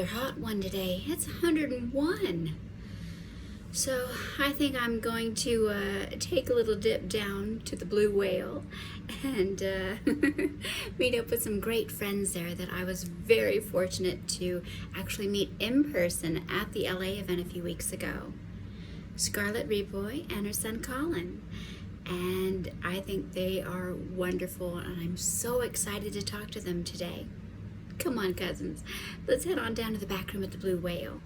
rather hot one today. It's 101. So I think I'm going to take a little dip down to the Blue Whale and meet up with some great friends there that I was very fortunate to actually meet in person at the LA event a few weeks ago. Scarlett Reboy and her son Colin. And I think they are wonderful, and I'm so excited to talk to them today. Come on, cousins. Let's head on down to the back room at the Blue Whale.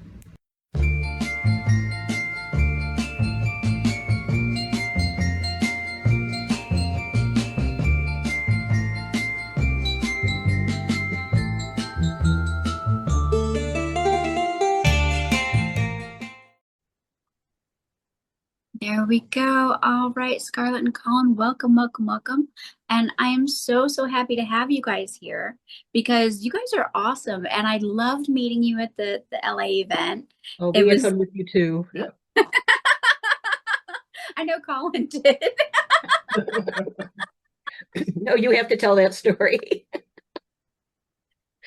There we go. All right, Scarlett and Colin, welcome, welcome, welcome. And I am so, so happy to have you guys here because you guys are awesome. And I loved meeting you at the LA event. Oh, It we had was, fun with you too. Yeah. I know Colin did. No, you have to tell that story. Well,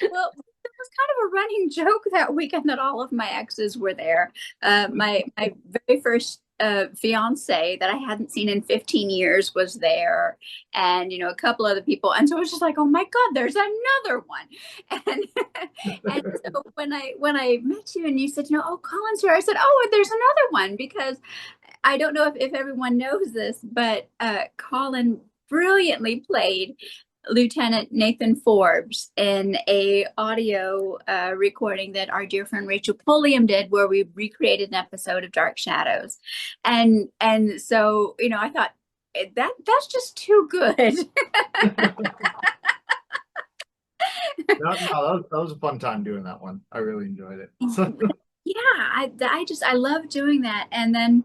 it was kind of a running joke that weekend that all of my exes were there. My very first fiance that I hadn't seen in 15 years was there, and a couple other people. And so it was just like, oh my God, there's another one. And and so when I met you and you said, oh, Colin's here, I said, oh, there's another one because I don't know if everyone knows this, but Colin brilliantly played Lieutenant Nathan Forbes in a audio recording that our dear friend Rachel Pulliam did, where we recreated an episode of Dark Shadows, and so I thought that's just too good. That was a fun time doing that one. I really enjoyed it. Yeah, I love doing that, and then.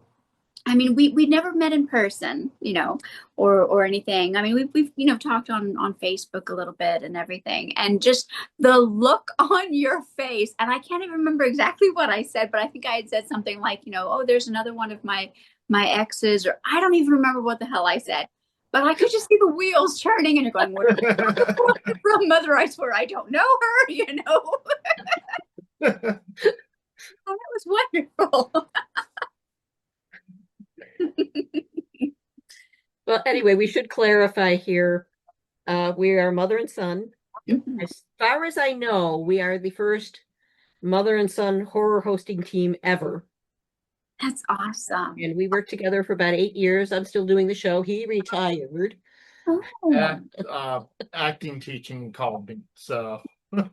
I mean, we never met in person, or anything. I mean, we've talked on Facebook a little bit and everything, and just the look on your face. And I can't even remember exactly what I said, but I think I had said something like, oh, there's another one of my exes, or I don't even remember what the hell I said. But I could just see the wheels turning, and you're going, "Where from, Mother? I swear I don't know her." That was wonderful. Well, anyway, we should clarify here. We are mother and son. Yep. As far as I know, we are the first mother and son horror hosting team ever. That's awesome. And we worked together for about 8 years. I'm still doing the show. He retired. Oh. Acting teaching called me, so there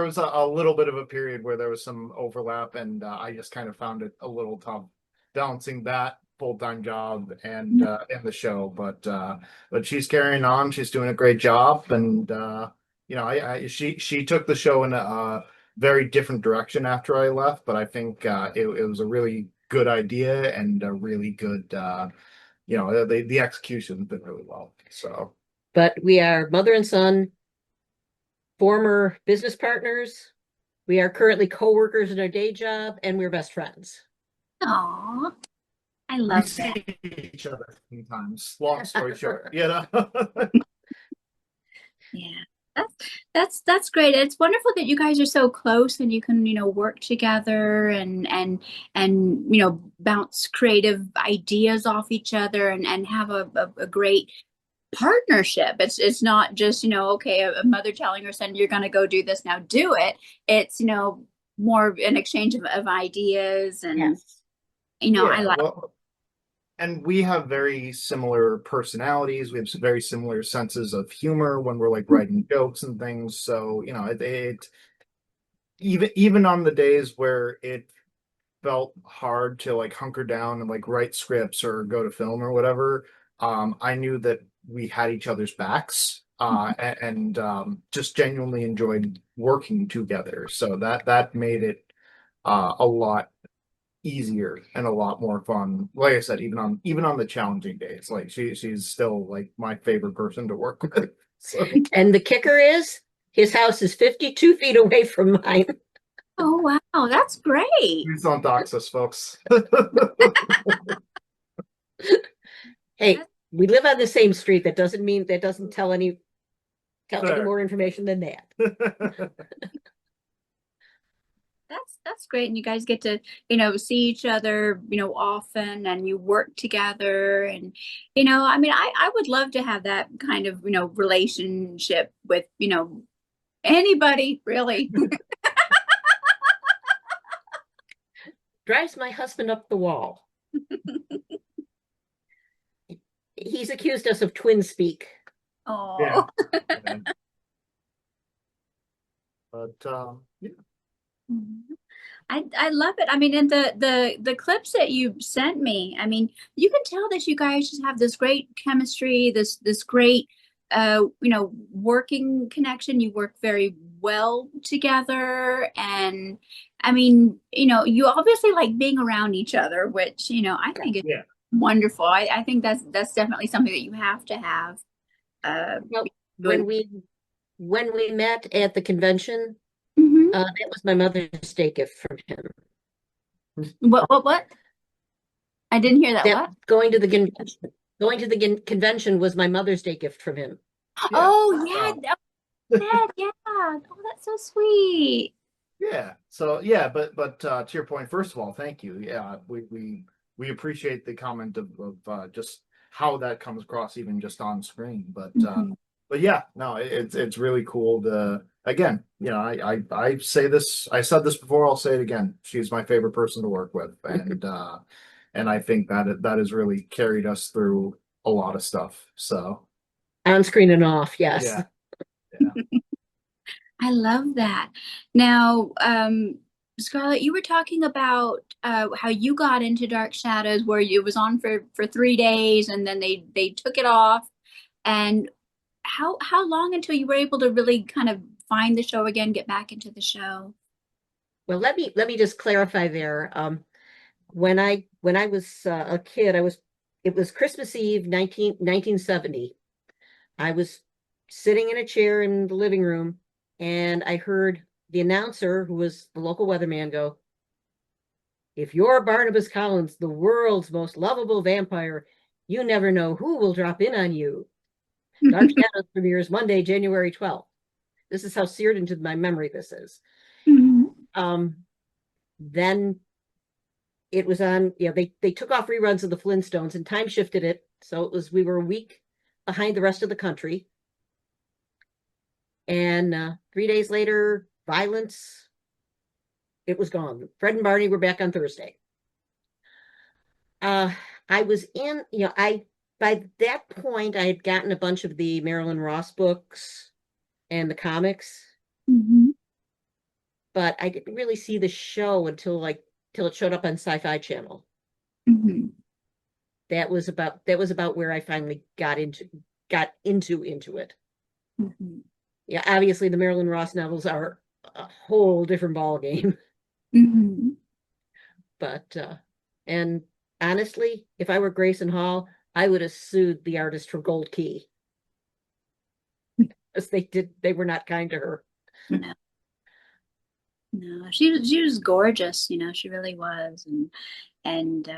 was a little bit of a period where there was some overlap, and I just kind of found it a little tough balancing that full-time job and the show. But she's carrying on. She's doing a great job, and she took the show in a very different direction after I left. But I think it was a really good idea and a really good the execution's been really well. So, but we are mother and son, former business partners. We are currently co-workers in our day job, and we're best friends. Aw, I we love see that. each other sometimes. Long story short, Yeah, that's great. It's wonderful that you guys are so close and you can, work together and bounce creative ideas off each other and have a great partnership. It's not just, okay, a mother telling her son, you're going to go do this, now do it. It's, more of an exchange of ideas and, Yes. I like. Well, and we have very similar personalities. We have some very similar senses of humor when we're like writing jokes and things. So, it even on the days where it felt hard to like hunker down and like write scripts or go to film or whatever, I knew that we had each other's backs, and just genuinely enjoyed working together. So that made it a lot easier and a lot more fun. Like I said, even on the challenging days, like she's still like my favorite person to work with. So. And the kicker is his house is 52 feet away from mine. Oh, wow. That's great. Please don't dox us, folks. Hey, we live on the same street. That doesn't mean that doesn't tell any tell any Fair. more information than that. That's great. And you guys get to, see each other, often, and you work together. And, I mean, I would love to have that kind of, relationship with, anybody really. Drives my husband up the wall. He's accused us of twin speak. Oh. Yeah. But yeah. I love it. I mean, and the clips that you sent me, I mean, you can tell that you guys just have this great chemistry, this great working connection. You work very well together. And I mean, you obviously like being around each other, which, I think is Yeah. wonderful. I think that's definitely something that you have to have. Well, Really. when we met at the convention, Mhm. that was my Mother's Day gift from him. What? I didn't hear that. What? Going to the convention was my Mother's Day gift from him. Oh, yeah. Yeah. Oh, that's so sweet. Yeah. So yeah, but to your point, first of all, thank you. Yeah, we appreciate the comment of just how that comes across, even just on screen. But yeah, no, it's really cool to again, I say this, I said this before, I'll say it again. She's my favorite person to work with, and I think that has really carried us through a lot of stuff. So On screen and off, yes. yeah, yeah. I love that. Now, Scarlett, you were talking about how you got into Dark Shadows, where it was on for 3 days, and then they took it off. And how long until you were able to really kind of find the show again, get back into the show? Well, let me just clarify there. When I was a kid, it was Christmas Eve, 1970. I was sitting in a chair in the living room, and I heard the announcer, who was the local weatherman, go, "If you're Barnabas Collins, the world's most lovable vampire, you never know who will drop in on you. Dark Shadows premieres Monday, January 12th." This is how seared into my memory this is. Then it was on, they took off reruns of the Flintstones and time shifted it. So we were a week behind the rest of the country. And 3 days later, Violence, it was gone. Fred and Barney were back on Thursday. I was in, by that point, I had gotten a bunch of the Marilyn Ross books and the comics, but I didn't really see the show until it showed up on Sci-Fi Channel. That was about where I finally got into it. Yeah, obviously the Marilyn Ross novels are a whole different ball game. But and honestly, if I were Grayson Hall, I would have sued the artist from Gold Key, because they were not kind to her. No, she was gorgeous, she really was. And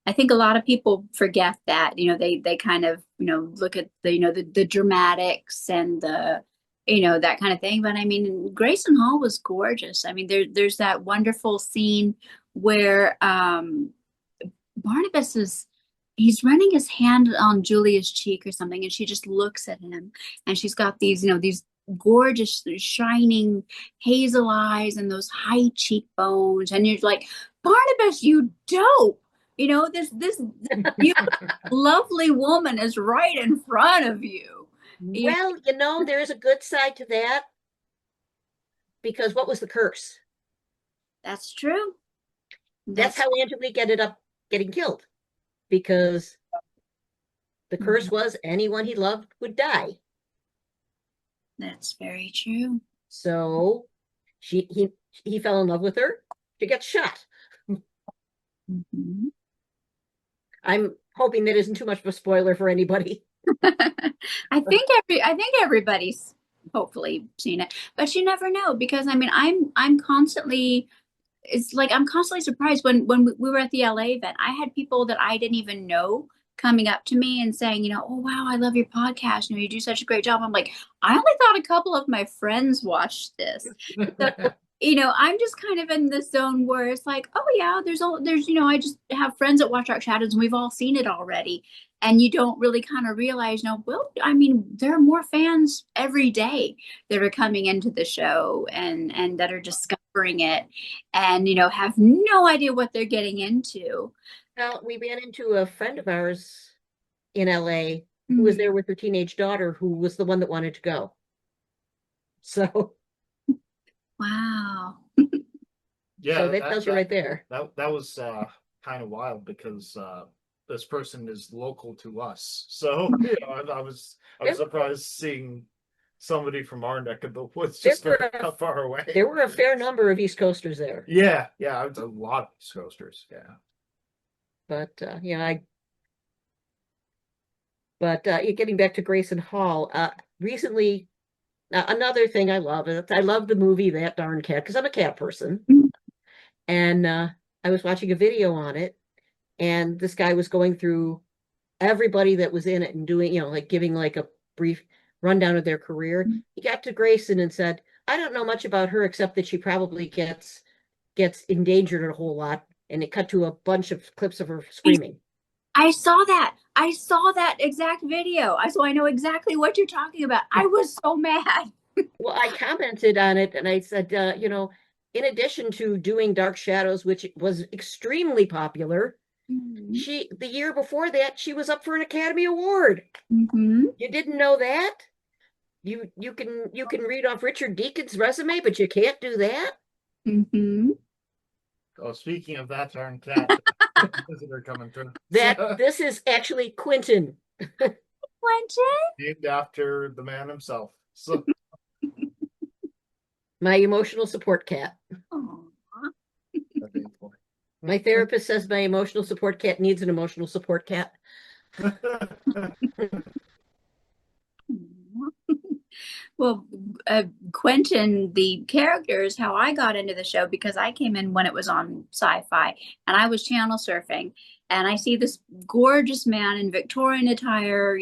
I think a lot of people forget that, they kind of, look at the dramatics and the, that kind of thing. But I mean, Grayson Hall was gorgeous. I mean, there's that wonderful scene where Barnabas he's running his hand on Julia's cheek or something, and she just looks at him, and she's got these gorgeous shining hazel eyes and those high cheekbones, and you're like, Barnabas, you dope. This beautiful, lovely woman is right in front of you. Well, there is a good side to that, because what was the curse? That's true. That's how Angelique ended up getting killed, because the curse was anyone he loved would die. That's very true. So he fell in love with her. She gets shot. I'm hoping that isn't too much of a spoiler for anybody. I think everybody's hopefully seen it, but you never know, because I mean, I'm constantly, it's like I'm constantly surprised when we were at the LA event. I had people that I didn't even know coming up to me and saying, oh wow, I love your podcast. You do such a great job. I'm like, I only thought a couple of my friends watched this. So, I'm just kind of in this zone where it's like, oh yeah, there's I just have friends that watch Dark Shadows and we've all seen it already. And you don't really kind of realize, well, I mean, there are more fans every day that are coming into the show and that are discovering it and, have no idea what they're getting into. Well, we ran into a friend of ours in LA who was there with her teenage daughter, who was the one that wanted to go. So, wow. Yeah, so that tells you right there. That was kind of wild because this person is local to us. So I was surprised seeing somebody from our neck of the woods just very far away. There were a fair number of East Coasters there. Yeah, a lot of East Coasters. Yeah. But getting back to Grayson Hall, recently, another thing I love is I love the movie That Darn Cat because I'm a cat person. And I was watching a video on it, and this guy was going through everybody that was in it and doing, like giving like a brief rundown of their career. He got to Grayson and said, I don't know much about her except that she probably gets endangered a whole lot. And it cut to a bunch of clips of her screaming. I saw that. I saw that exact video. So I know exactly what you're talking about. I was so mad. Well, I commented on it and I said, in addition to doing Dark Shadows, which was extremely popular, the year before that, she was up for an Academy Award. You didn't know that? You can read off Richard Deacon's resume, but you can't do that? Oh, speaking of That Darn Cat, visitor coming through. This is actually Quentin. Quentin? Named after the man himself. So my emotional support cat. My therapist says my emotional support cat needs an emotional support cat. Well, Quentin, the character, is how I got into the show because I came in when it was on Sci-Fi and I was channel surfing and I see this gorgeous man in Victorian attire,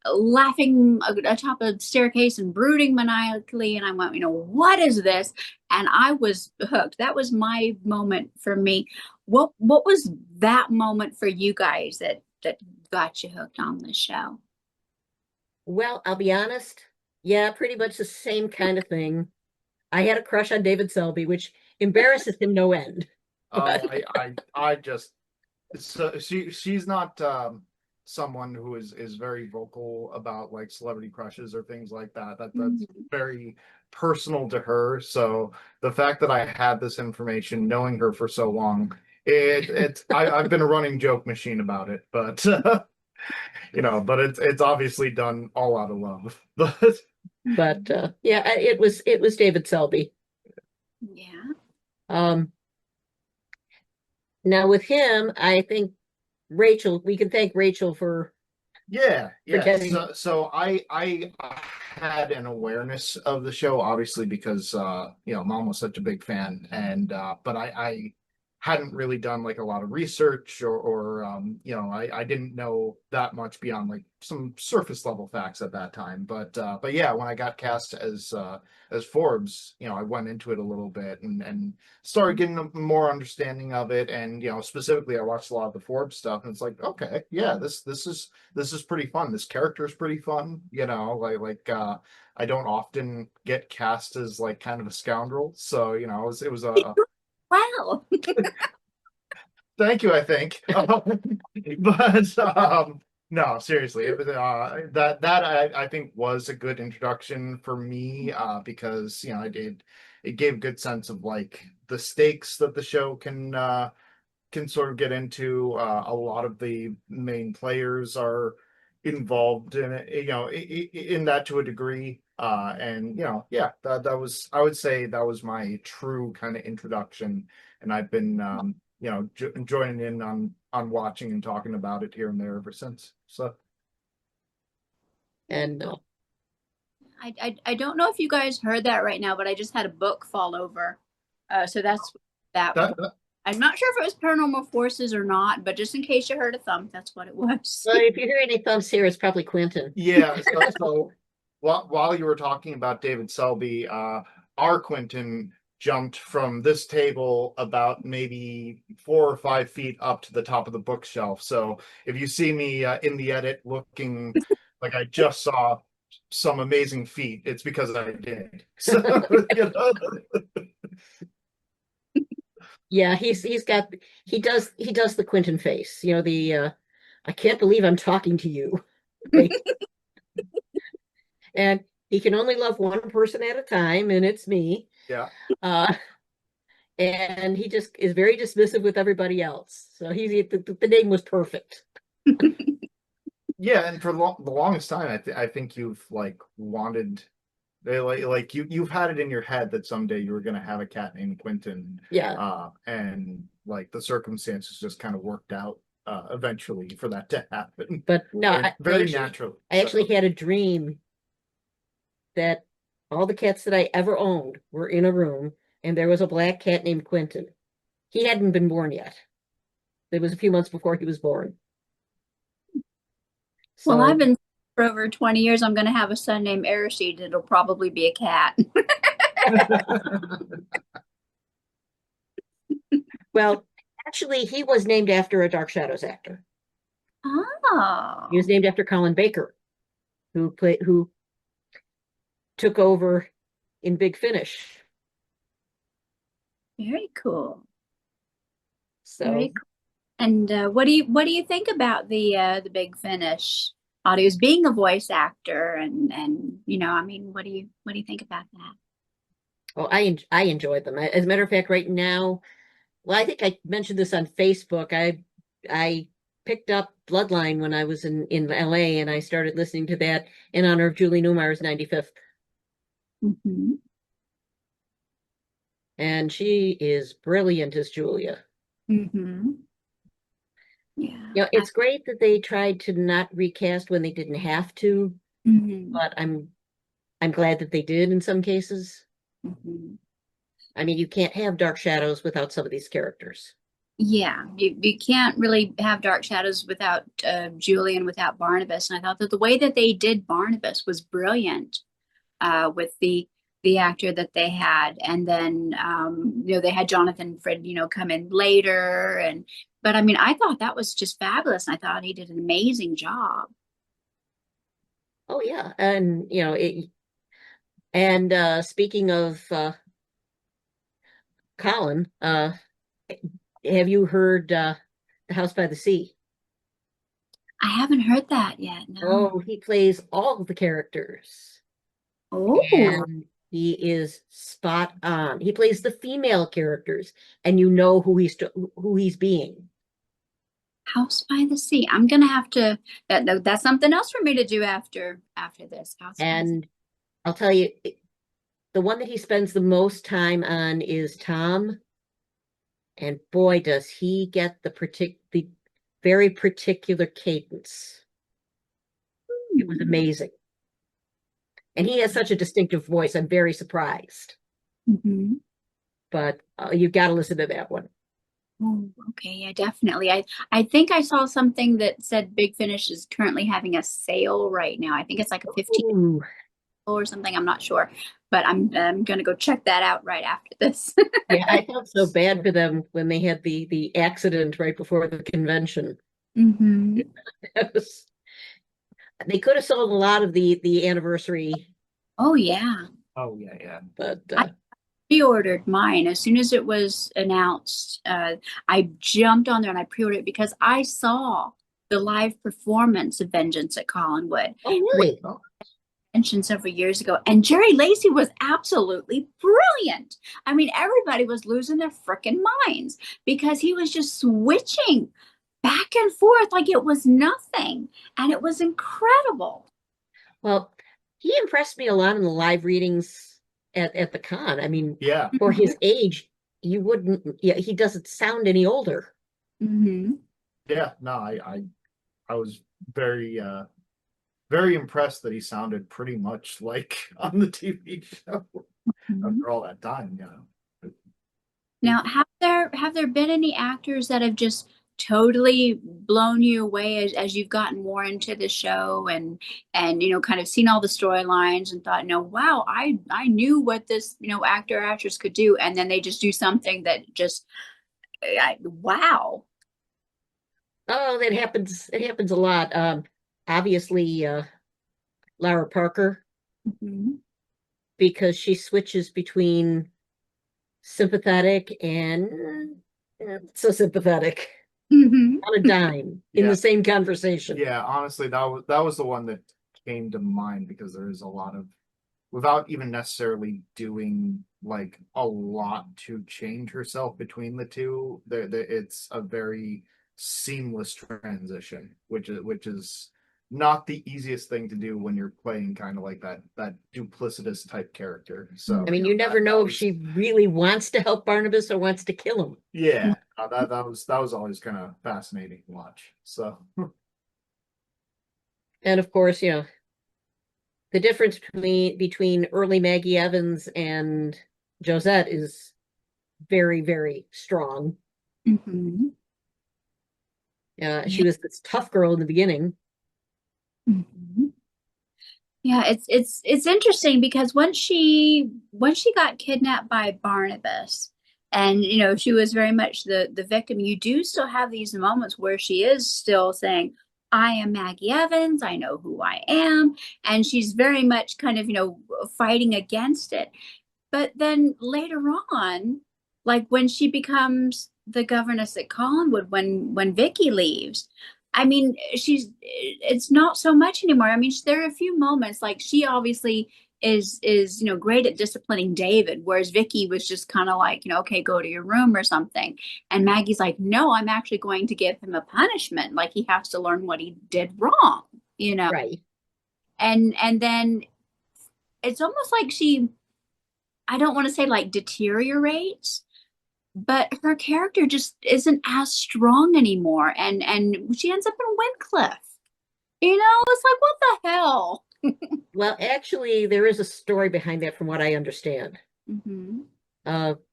laughing atop a staircase and brooding maniacally. And I went, what is this? And I was hooked. That was my moment for me. What was that moment for you guys that got you hooked on the show? Well, I'll be honest. Yeah, pretty much the same kind of thing. I had a crush on David Selby, which embarrasses him no end. I just she's not someone who is very vocal about like celebrity crushes or things like that. That's very personal to her. So the fact that I had this information, knowing her for so long, I've been a running joke machine about it, but but it's obviously done all out of love. But yeah, it was David Selby. Yeah. Now with him, I think we can thank Rachel for getting... So I had an awareness of the show, obviously, because Mom was such a big fan, and but I hadn't really done like a lot of research or I didn't know that much beyond like some surface level facts at that time. But yeah, when I got cast as Forbes, I went into it a little bit and started getting a more understanding of it. And specifically I watched a lot of the Forbes stuff and it's like, okay, yeah, this is pretty fun. This character is pretty fun, I don't often get cast as like kind of a scoundrel. So, it was a wow. Thank you, I think. But no, seriously, it was that I think was a good introduction for me because it gave a good sense of like the stakes that the show can sort of get into. A lot of the main players are involved in it, in that to a degree. And that was, I would say that was my true kind of introduction, and I've been joining in on watching and talking about it here and there ever since. So, and I don't know if you guys heard that right now, but I just had a book fall over. So that's that. I'm not sure if it was paranormal forces or not, but just in case you heard a thump, that's what it was. Well, if you hear any thumps here, it's probably Quentin. Yeah, so while you were talking about David Selby, our Quentin jumped from this table about maybe 4 or 5 feet up to the top of the bookshelf. So if you see me in the edit looking like I just saw some amazing feat, it's because I did. So, you know. Yeah, he does the Quentin face. You know, the I can't believe I'm talking to you. Like, and he can only love one person at a time, and it's me. Yeah. Uh, and he just is very dismissive with everybody else. So the name was perfect. Yeah, and for the longest time, I think you've like wanted they like you've had it in your head that someday you were going to have a cat named Quentin. Yeah. And like the circumstances just kind of worked out eventually for that to happen. But no, Very naturally. I actually had a dream that all the cats that I ever owned were in a room, and there was a black cat named Quentin. He hadn't been born yet. It was a few months before he was born. Well, So, I've been for over 20 years. I'm going to have a son named Aristide. It'll probably be a cat. well, actually, he was named after a Dark Shadows actor. Oh, He was named after Colin Baker, who took over in Big Finish. very cool. So, Very cool. And what do you think about the Big Finish audios being a voice actor and you know, I mean, what do you think about that? well, I enjoyed them. As a matter of fact, right now, well, I think I mentioned this on Facebook. I picked up Bloodline when I was in LA, and I started listening to that in honor of Julie Newmar's 95th. Mm-hmm. And she is brilliant as Julia. Mm-hmm. Yeah. You know, it's great that they tried to not recast when they didn't have to, Mm-hmm. but I'm glad that they did in some cases. Mm-hmm. I mean, you can't have Dark Shadows without some of these characters. Yeah, you can't really have Dark Shadows without Julian, without Barnabas. And I thought that the way that they did Barnabas was brilliant with the actor that they had. And then you know, they had Jonathan Frid, you know, come in later. But I mean, I thought that was just fabulous. And I thought he did an amazing job. Oh yeah, and you know, speaking of Colin, have you heard The House by the Sea? I haven't heard that yet. No. Oh, he plays all of the characters, Oh, and he is spot on. He plays the female characters, and you know who he's being. House by the Sea. I'm gonna have to. That's something else for me to do after this. House by the Sea. And I'll tell you, the one that he spends the most time on is Tom, and boy, does he get the very particular cadence. It was amazing. And he has such a distinctive voice. I'm very surprised. Mm-hmm. But you've got to listen to that one. Oh, okay, yeah, definitely. I think I saw something that said Big Finish is currently having a sale right now. I think it's like a 15 Ooh. or something. I'm not sure, but I'm gonna go check that out right after this. Yeah, I felt so bad for them when they had the accident right before the convention. Mm-hmm. They could have sold a lot of the anniversary, Oh yeah. Oh yeah, yeah. but I pre-ordered mine as soon as it was announced. I jumped on there and I pre-ordered it because I saw the live performance of Vengeance at Collinwood. oh really? Mentioned several years ago, and Jerry Lacey was absolutely brilliant. I mean, everybody was losing their freaking minds because he was just switching back and forth like it was nothing, and it was incredible. Well, he impressed me a lot in the live readings at the con. I mean, Yeah. for his age, you wouldn't, yeah, he doesn't sound any older. Mm-hmm. Yeah. No, I was very impressed that he sounded pretty much like on the TV show Mm-hmm. after all that time, you know. Now, have there been any actors that have just totally blown you away as you've gotten more into the show and kind of seen all the storylines and thought, no, wow, I knew what this actor or actress could do, and then they just do something that just wow. Oh, that happens. It happens a lot. Obviously, Lara Parker, Mhm. because she switches between sympathetic and so sympathetic Mhm. on a dime in Yeah. the same conversation. Yeah, honestly, that was the one that came to mind because there is a lot of, without even necessarily doing like a lot to change herself between the two, it's a very seamless transition, which is not the easiest thing to do when you're playing kind of like that duplicitous type character. So I mean, you never know if she really wants to help Barnabas or wants to kill him. yeah, that was always kind of fascinating to watch. So And of course, the difference between early Maggie Evans and Josette is very, very strong. Mhm. She was this tough girl in the beginning. Mhm. Yeah, it's interesting because once she got kidnapped by Barnabas, and she was very much the victim, you do still have these moments where she is still saying, I am Maggie Evans, I know who I am, and she's very much kind of fighting against it. But then later on, like when she becomes the governess at Collinwood, when Vicky leaves, I mean, it's not so much anymore. I mean, there are a few moments like she obviously is great at disciplining David, whereas Vicky was just kind of like, okay, go to your room or something. And Maggie's like, no, I'm actually going to give him a punishment. Like he has to learn what he did wrong, Right. and then it's almost like I don't want to say like deteriorates, but her character just isn't as strong anymore. And she ends up in Wincliffe. It's like, what the hell? Well, actually, there is a story behind that, from what I understand. Mm-hmm.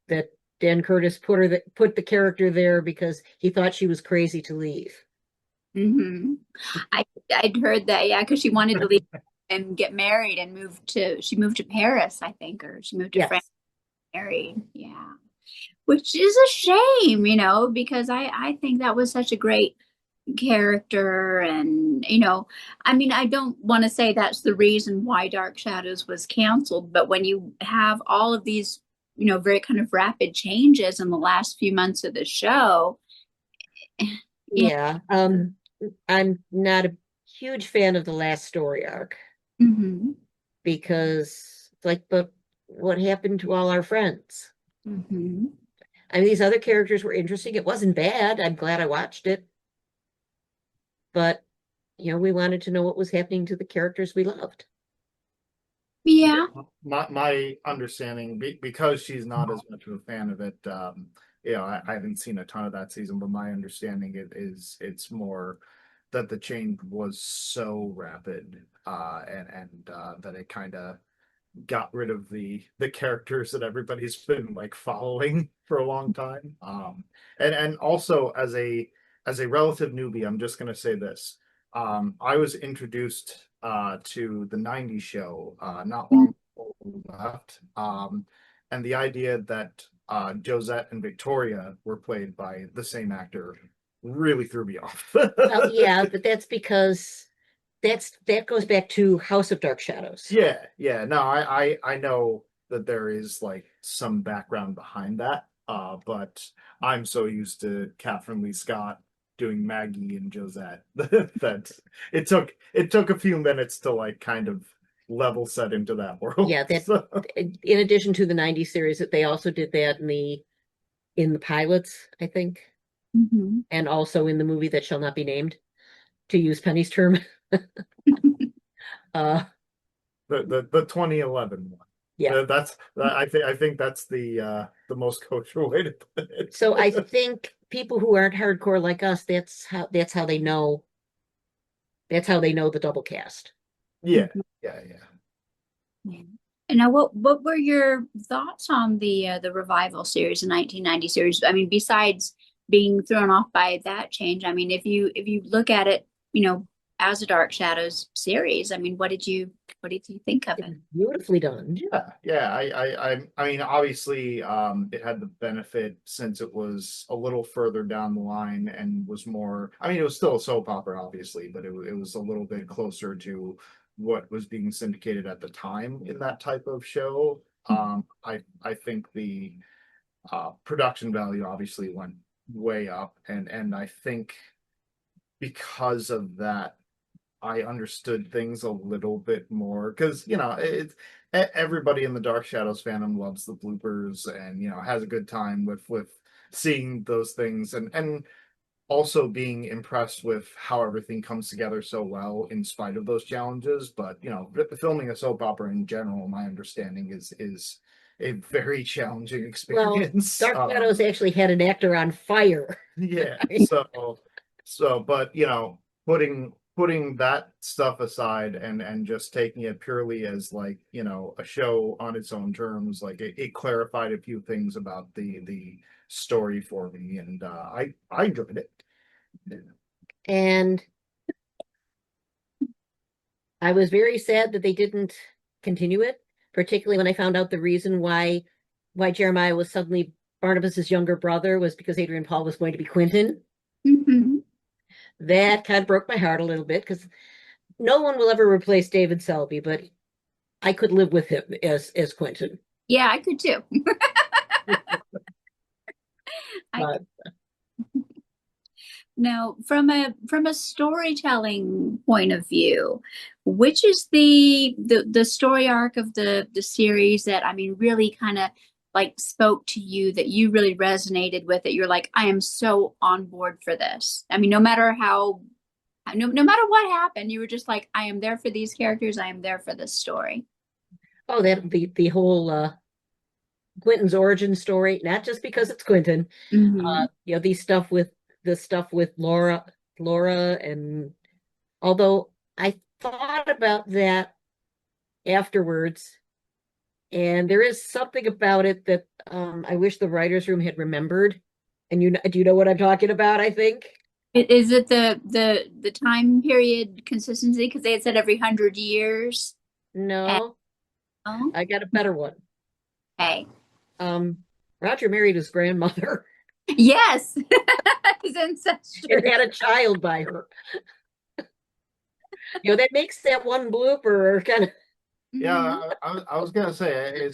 That Dan Curtis put the character there because he thought she was crazy to leave. Mm-hmm. I'd heard that, yeah, because she wanted to leave and get married and she moved to Paris, I think, or she moved to Yes. France, married. Yeah. Which is a shame, because I think that was such a great character. And I mean, I don't want to say that's the reason why Dark Shadows was canceled, but when you have all of these very kind of rapid changes in the last few months of the show. Yeah. I'm not a huge fan of the last story arc Mm-hmm. because it's like, but what happened to all our friends? Mm-hmm. I mean, these other characters were interesting. It wasn't bad. I'm glad I watched it. But, we wanted to know what was happening to the characters we loved. Yeah. my understanding, because she's not as much of a fan of it, I haven't seen a ton of that season, but my understanding it's more that the change was so rapid, and that it kind of got rid of the characters that everybody's been like following for a long time. And also as a relative newbie, I'm just gonna say this. I was introduced to the 90s show not long before we left. And the idea that Josette and Victoria were played by the same actor really threw me off. Well, yeah, but that's because that goes back to House of Dark Shadows. Yeah. No, I know that there is like some background behind that. But I'm so used to Catherine Lee Scott doing Maggie and Josette that it took a few minutes to like kind of level set into that world. Yeah, that So, in addition to the 90s series, that they also did that in the pilots, I think, Mm-hmm. and also in the movie that shall not be named, to use Penny's term. Uh, the 2011 one. yeah. I think that's the most kosher way to put it. So I think people who aren't hardcore like us, that's how they know the double cast. Yeah, yeah. Yeah. And now, what were your thoughts on the revival series, the 1990 series? I mean, besides being thrown off by that change, I mean, if you look at it, as a Dark Shadows series, I mean, what did you think of It it? was beautifully done. Yeah. I mean, obviously, it had the benefit since it was a little further down the line and was more. I mean, it was still a soap opera, obviously, but it was a little bit closer to what was being syndicated at the time in that type of show. I think the production value obviously went way up, and I think because of that, I understood things a little bit more because it's everybody in the Dark Shadows fandom loves the bloopers and has a good time with seeing those things and also being impressed with how everything comes together so well in spite of those challenges. But filming a soap opera in general, my understanding is a very challenging Well, experience. Dark Shadows actually had an actor on fire. Yeah. So, but putting that stuff aside and just taking it purely as like, a show on its own terms, like it clarified a few things about the story for me, and I enjoyed it. And I was very sad that they didn't continue it, particularly when I found out the reason why Jeremiah was suddenly Barnabas's younger brother was because Adrian Paul was going to be Quentin. Hmm. That kind of broke my heart a little bit because no one will ever replace David Selby, but I could live with him as Quentin. Yeah, I could too. I But Now, from a storytelling point of view, which is the story arc of the series that, I mean, really kind of like spoke to you, that you really resonated with it? You're like, I am so on board for this. I mean, no matter what happened, you were just like, I am there for these characters. I am there for this story. that the whole Quentin's origin story, not just because it's Quentin, Hmm. the stuff with Laura, and although I thought about that afterwards, and there is something about it that I wish the writers' room had remembered. And do you know what I'm talking about? I think Is it the time period consistency? Because they had said every 100 years. And, no, oh, I got a better one. okay. Um, Roger married his grandmother Yes, his and ancestors. had a child by her. That makes that one blooper kind of. Mhm. Yeah, I was gonna say,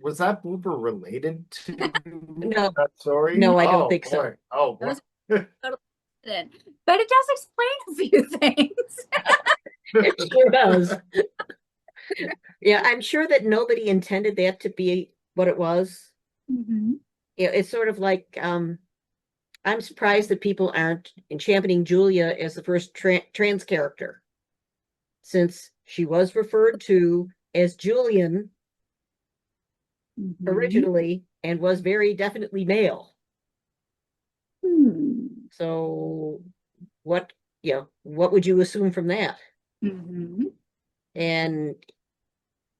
was that blooper related to No, that story? no, I don't Oh think so. boy. Oh That boy. was totally accident. But it does explain a few things. It sure does. Yeah, I'm sure that nobody intended that to be what it was. Hmm. It's sort of like I'm surprised that people aren't championing Julia as the first trans character, since she was referred to as Julian Hmm. originally and was very definitely male. Hmm. So what, what would you assume from that? Hmm. And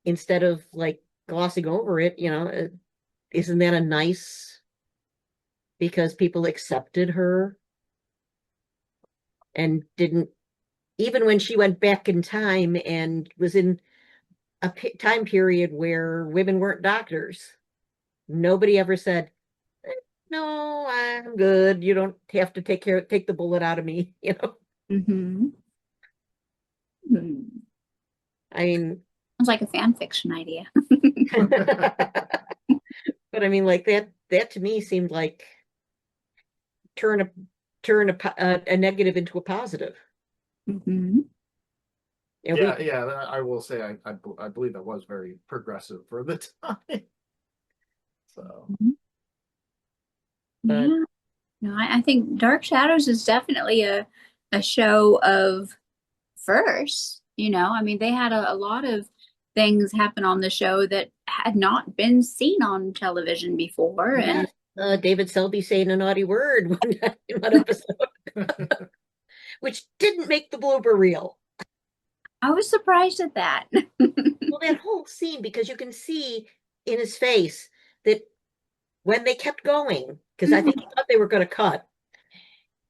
instead of like glossing over it, isn't that a nice, because people accepted her and didn't, even when she went back in time and was in a time period where women weren't doctors, nobody ever said, no, I'm good. You don't have to take the bullet out of me, Hmm. I mean, Sounds like a fan fiction idea. but I mean, like that to me seemed like turn a a negative into a positive. Hmm. We Yeah, I will say I believe that was very progressive for the time. So but Yeah. No, I think Dark Shadows is definitely a show of first. I mean, they had a lot of things happen on the show that had not been seen on television before. yeah, And David Selby saying a naughty word in one episode, which didn't make the blooper reel. I was surprised at that. Well, that whole scene, because you can see in his face that when they kept going, because I think he thought they were going to cut,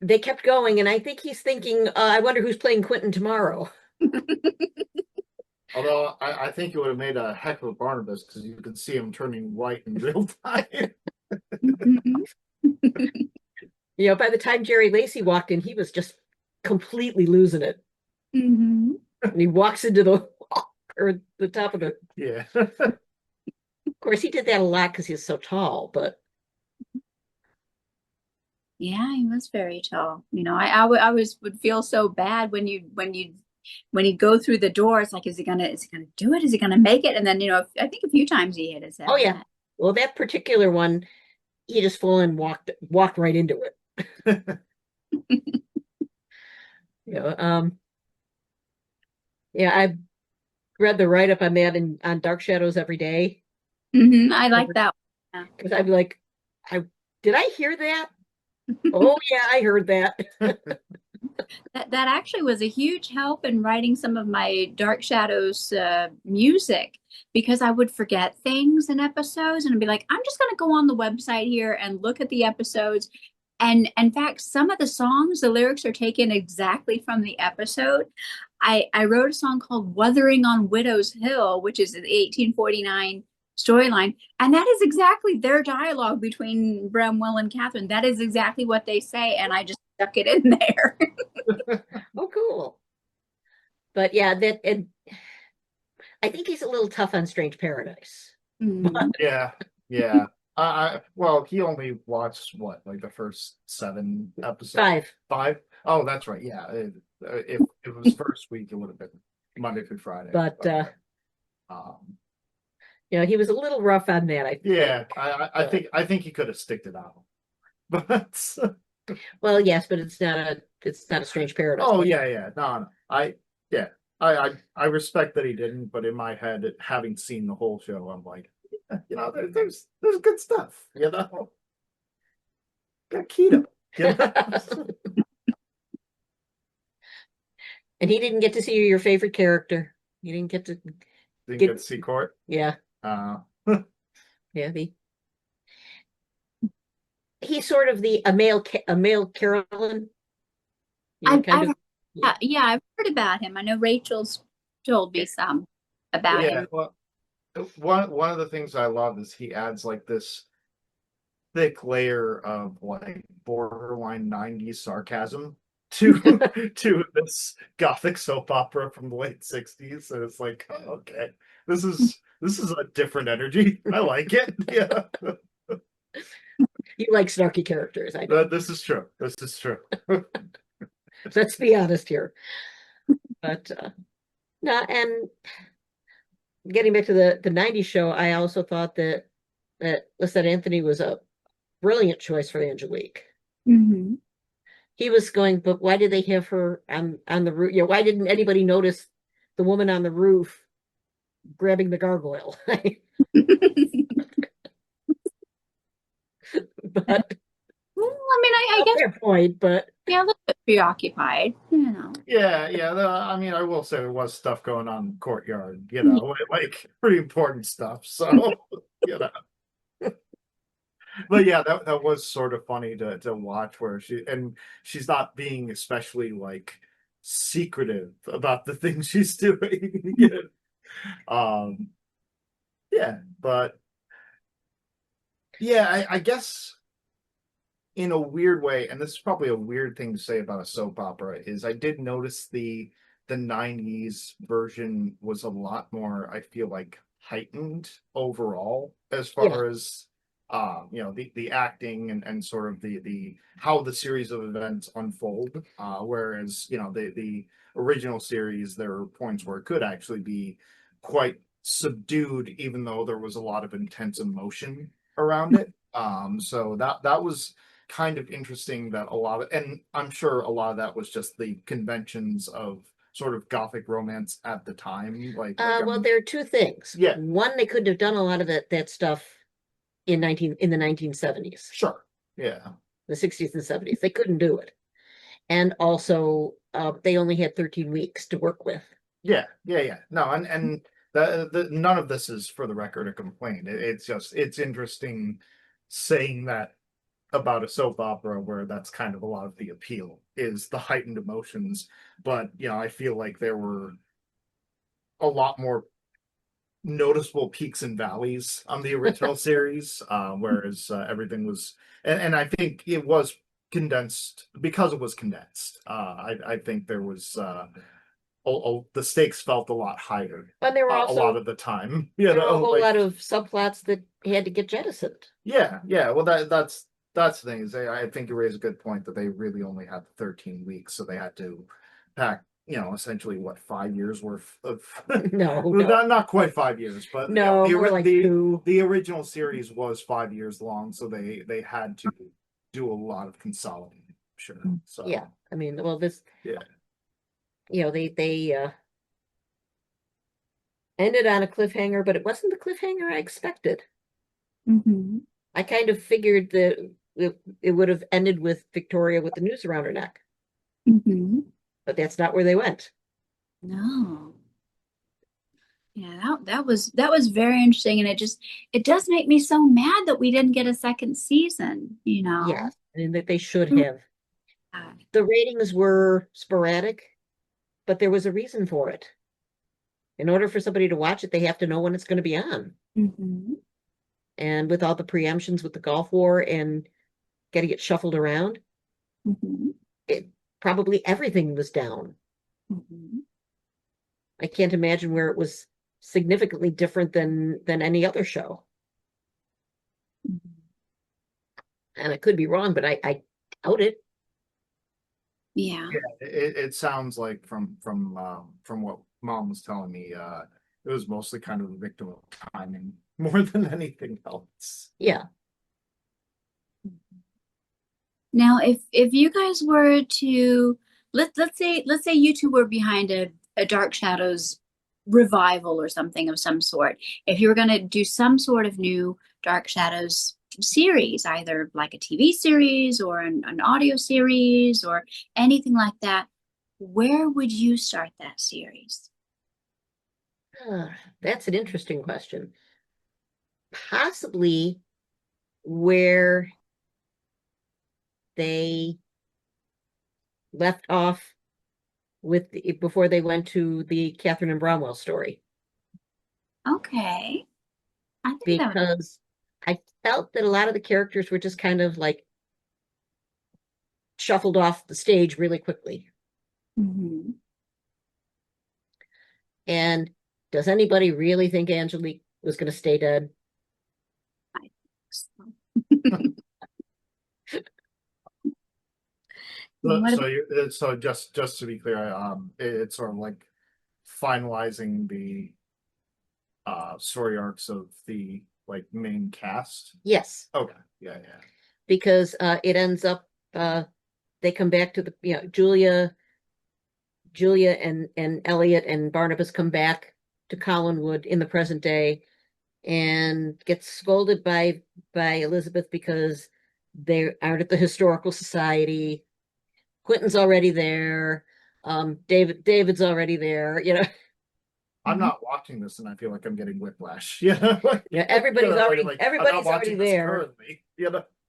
they kept going, and I think he's thinking, I wonder who's playing Quentin tomorrow. Although I think it would have made a heck of a Barnabas because you could see him turning white in real time. You know, by the time Jerry Lacey walked in, he was just completely losing it. Mm-hmm. And he walks into the or the top of the. Yeah. Of course, he did that a lot because he's so tall, but Yeah, he was very tall. You know, I was would feel so bad when you go through the door. It's like, is he gonna do it? Is he gonna make it? And then, you know, I think a few times he hit his oh yeah. head. Well, that particular one, he just full and walked right into it. You know, yeah, I read the write up on that on Dark Shadows every day I like that one. because I'd be like, I did I hear that? Oh yeah, I heard that. That actually was a huge help in writing some of my Dark Shadows music because I would forget things in episodes and I'd be like, I'm just going to go on the website here and look at the episodes. And in fact, some of the songs, the lyrics are taken exactly from the episode. I wrote a song called Wuthering on Widow's Hill, which is the 1849 storyline. And that is exactly their dialogue between Bramwell and Catherine. That is exactly what they say. And I just stuck it in there. Oh, cool. But yeah, that and I think he's a little tough on Strange Paradise. Yeah. Yeah. Well, he only watched what, like the first 7 episodes? 5. 5? Oh, that's right. Yeah. If it was first week, it would have been Monday through Friday. But um, you know, he was a little rough on that. yeah, I think he could have sticked it out. But well, yes, but it's not a Strange Paradise. oh yeah. No. Yeah. I respect that he didn't, but in my head, having seen the whole show, I'm like, you know, there's good stuff, you know. Got keto, you know? And he didn't get to see your favorite character. He didn't get to Didn't get to see Court. Yeah. Uh, Yeah, he's sort of a male Carolyn. You know, kind of. Yeah, I've heard about him. I know Rachel's told me some about yeah, him. well, one of the things I love is he adds like this thick layer of like borderline 90s sarcasm to to this gothic soap opera from the late 60s. And it's like, oh, okay, this is a different energy. I like it. Yeah. You like snarky characters, I know. This is true. This is true. Let's be honest here. But no, and getting back to the 90s show, I also thought that Lisette Anthony was a brilliant choice for Angelique. Mm-hmm. He was going, but why did they have her on the roof? You know, why didn't anybody notice the woman on the roof grabbing the gargoyle? But Well, I mean, I guess fair point, but yeah, a little bit preoccupied, you know. Yeah. I mean, I will say there was stuff going on in the courtyard, you know, like pretty important stuff. So, you know. But yeah, that was sort of funny to watch where she's not being especially like secretive about the things she's doing. Um yeah, but yeah, I guess in a weird way, and this is probably a weird thing to say about a soap opera, is I did notice the 90s version was a lot more, I feel like, heightened overall as far as you know, the acting and sort of the how the series of events unfold. Whereas, you know, the original series, there were points where it could actually be quite subdued, even though there was a lot of intense emotion around it. So that was kind of interesting that a lot of, and I'm sure a lot of that was just the conventions of sort of gothic romance at the time. well, there are two things. Yeah. One, they couldn't have done a lot of that stuff in the 1970s. Sure. Yeah. The 60s and 70s. They couldn't do it. And also, they only had 13 weeks to work with. Yeah. No, and the none of this is for the record a complaint. It's just it's interesting saying that about a soap opera where that's kind of a lot of the appeal is the heightened emotions. But I feel like there were a lot more noticeable peaks and valleys on the original series, whereas everything was, and I think it was condensed because it was condensed. I think there was the stakes felt a lot higher And there were a lot also of the time. there were a whole Like lot of subplots that had to get jettisoned. yeah. Well, that's the thing is I think you raise a good point that they really only had 13 weeks, so they had to pack essentially what 5 years worth of No, well, no, not quite 5 years, but no, more like two. the original series was 5 years long, so they had to do a lot of consolidating, sure. So Yeah, I mean, well, this, yeah. they ended on a cliffhanger, but it wasn't the cliffhanger I expected. Mm-hmm. I kind of figured that it would have ended with Victoria with the noose around her neck, Mm-hmm. but that's not where they went. No. Yeah, that was very interesting, and it does make me so mad that we didn't get a second season, you know. Yes, and that they should Mm. have. The ratings were sporadic, but there was a reason for it. In order for somebody to watch it, they have to know when it's going to be on. Mm-hmm. And with all the preemptions with the Gulf War and getting it shuffled around, Mm-hmm. it probably everything was down. Mm-hmm. I can't imagine where it was significantly different than any other show. Mm-hmm. Yeah, And I could be wrong, but I doubt it. Yeah. it sounds like from what mom was telling me, it was mostly kind of a victim of timing more than anything else. Yeah. Now, if you guys were to let's say you two were behind a Dark Shadows revival or something of some sort. If you were going to do some sort of new Dark Shadows series, either like a TV series or an audio series or anything like that, where would you start that series? That's an interesting question. Possibly where they left off with before they went to the Catherine and Bromwell story, Okay, I think that would. because I felt that a lot of the characters were just kind of like shuffled off the stage really quickly. Mhm. And does anybody really think Angelique was going to stay dead? I think so. What So about? so just to be clear, it's sort of like finalizing the story arcs of the like main cast. Yes, Okay, yeah. because it ends up they come back to the Julia and Elliot and Barnabas come back to Collinwood in the present day and get scolded by Elizabeth because they aren't at the historical society. Quentin's already there. David's already there. I'm not watching this, and I feel like I'm getting whiplash. Yeah, like, I'm not everybody's already watching this there. currently.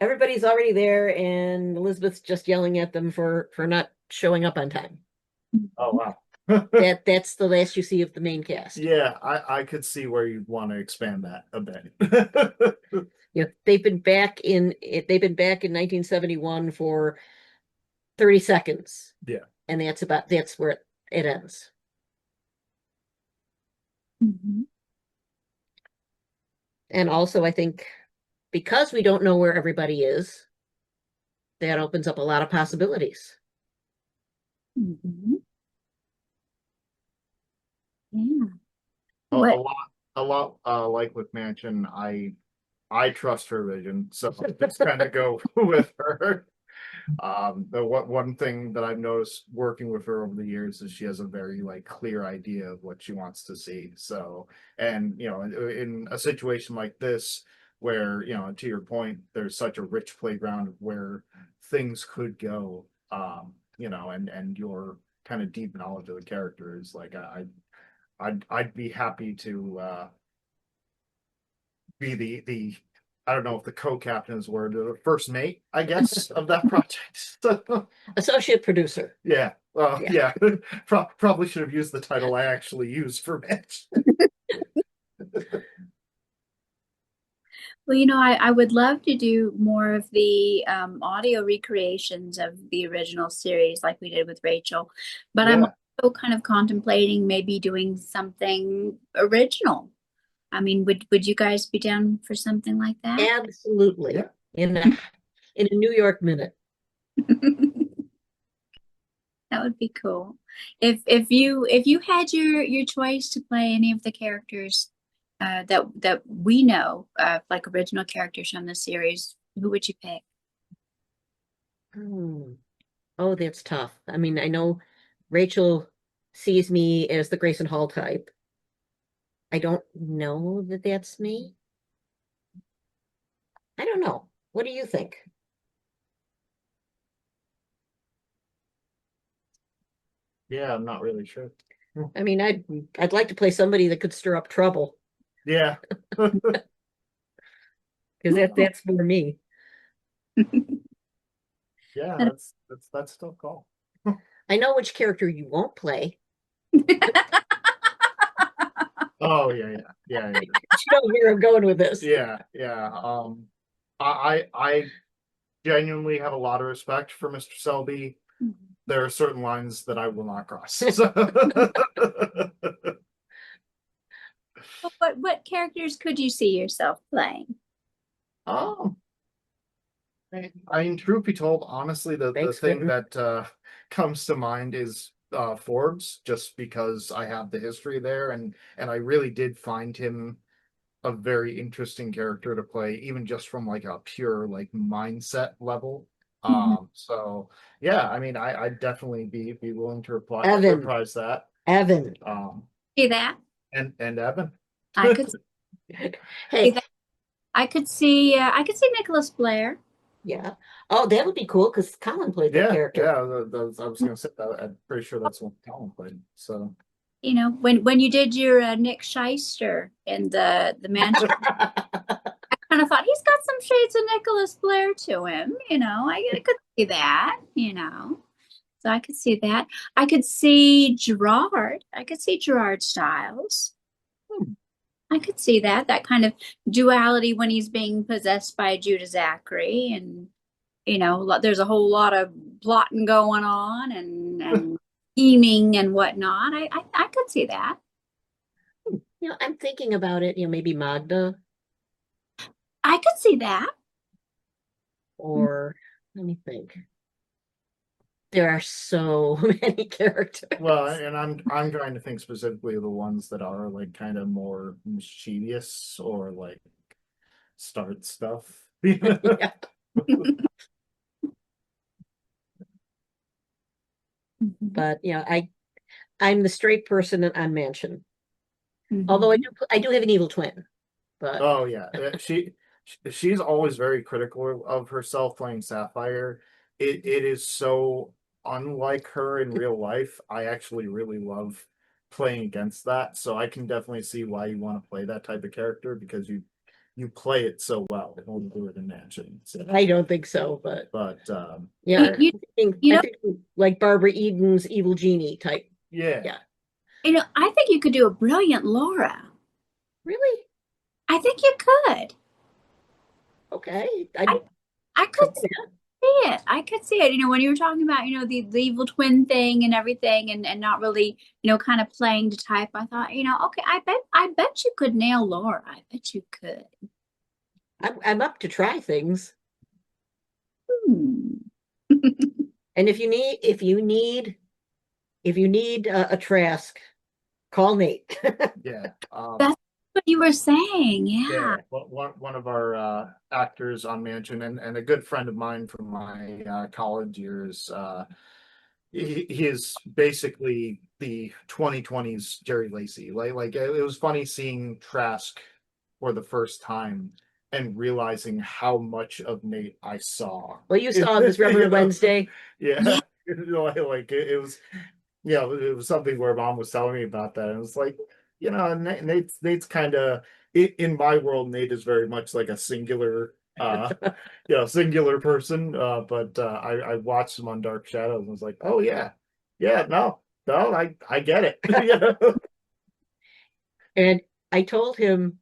Everybody's already there, and Elizabeth's just yelling at them for not showing up on time. Oh wow. That's the last you see of the main cast. Yeah, I could see where you'd want to expand that a bit. They've been back in 1971 for 30 seconds. Yeah. And that's where it ends. Mhm. And also I think because we don't know where everybody is, that opens up a lot of possibilities. Mhm. Yeah. A What? lot like with Mansion, I trust her vision, so I'm just kind of go with her. The one thing that I've noticed working with her over the years is she has a very like clear idea of what she wants to see. So, and in a situation like this, where to your point, there's such a rich playground of where things could go. And your kind of deep knowledge of the character is like I'd be happy to be the I don't know if the co-captain is the word, the first mate, I guess, of that project. So, Associate producer. yeah. Well, Yeah. yeah. Probably should have used the title I actually use for Mitch. Well, you know, I would love to do more of the audio recreations of the original series like we did with Rachel, but I'm Yeah. also kind of contemplating maybe doing something original. I mean, would you guys be down for something like that? Absolutely. Yeah. In a New York minute. That would be cool. If you had your choice to play any of the characters that we know, like original characters from the series, who would you pick? Hmm. Oh, that's tough. I mean, I know Rachel sees me as the Grayson Hall type. I don't know that that's me. I don't know. What do you think? Yeah, I'm not really sure. I mean, I'd like to play somebody that could stir up trouble Yeah. because that's for me. Yeah, that's still cool. I know which character you won't play. Oh yeah. You know where I'm going with this. Yeah. I genuinely have a lot of respect for Mr. Selby. There are certain lines that I will not cross. So. What characters could you see yourself playing? Oh, I mean, truth be told, honestly, the Thanks, thing Quentin. that comes to mind is Forbes, just because I have the history there, and I really did find him a very interesting character to play, even just from like a pure like mindset level. Mhm. So yeah, I mean, I'd definitely be willing to Evan. reprise that. Evan. See that? And Evan. I could see Hey, that. I could see Nicholas Blair. yeah. Oh, that would be cool because Colin played that Yeah, character. yeah. I was gonna say that. I'm pretty sure that's what Colin played. So You know, when you did your Nick Shyster in the mansion, I kind of thought he's got some shades of Nicholas Blair to him. You know, I could see that. You know, so I could see that. I could see Gerard. I could see Gerard Styles. hmm. I could see that kind of duality when he's being possessed by Judah Zachary, and you know, there's a whole lot of plotting going on and scheming and whatnot. I could see that. You know, I'm thinking about it, maybe Magda I could see that. or let me think. There are so many characters. Well, and I'm trying to think specifically of the ones that are like kind of more mischievous or like start stuff. Yeah. But I'm the straight person on Mansion. Although Mhm. I do have an evil twin, but Oh yeah, she's always very critical of herself playing Sapphire. It is so unlike her in real life. I actually really love playing against that, so I can definitely see why you want to play that type of character because you play it so well when you do it in Mansion. So, I don't think so. But but yeah, You, you I'm know, thinking like Barbara Eden's evil genie type. yeah. Yeah. I think you could do a brilliant Laura. Really? I think you could. Okay. I, I Try could see that. it. I could see it. You know, when you were talking about, the evil twin thing and everything and not really, kind of playing to type, I thought, okay, I bet you could nail Laura. I bet you could. I'm up to try things. Hmm. And if you need a Trask, call Nate. Yeah. That's what you were saying. Yeah. Yeah, one of our actors on Mansion and a good friend of mine from my college years. He is basically the 2020s Jerry Lacey. Like it was funny seeing Trask for the first time and realizing how much of Nate I saw. Well, you saw this Rubber You know? Wednesday. Yeah. Yeah. Like it was Yeah, it was something where mom was telling me about that, and it was like, Nate's kind of in my world. Nate is very much like a singular, singular person. But I watched him on Dark Shadows and was like, oh yeah, yeah, no, I get it. And I told him,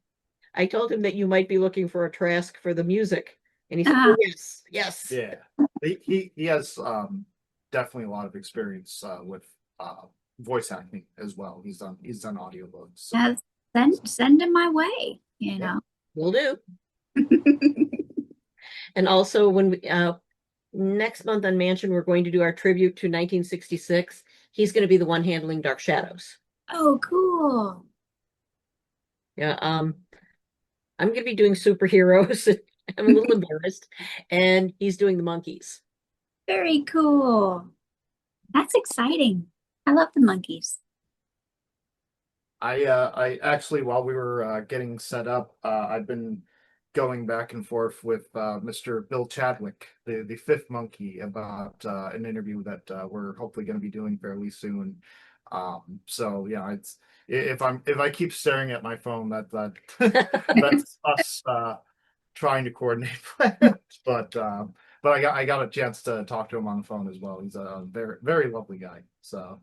I told him that you might be looking for a Trask for the music. And he said, oh, Uh, yes, yes. Yeah, he has definitely a lot of experience with uh voice acting as well. He's done audiobooks, so yeah, send him my way, you yeah. know. Will do. And also when next month on Mansion, we're going to do our tribute to 1966. He's going to be the one handling Dark Shadows. Oh, cool. Yeah, I'm going to be doing superheroes. I'm a little embarrassed. And he's doing the monkeys. Very cool. That's exciting. I love the monkeys. I actually, while we were getting set up, I've been going back and forth with Mr. Bill Chadwick, the fifth monkey, about an interview that we're hopefully going to be doing fairly soon. So yeah, if I keep staring at my phone, that's us trying to coordinate plans. But I got a chance to talk to him on the phone as well. He's a very very lovely guy. So.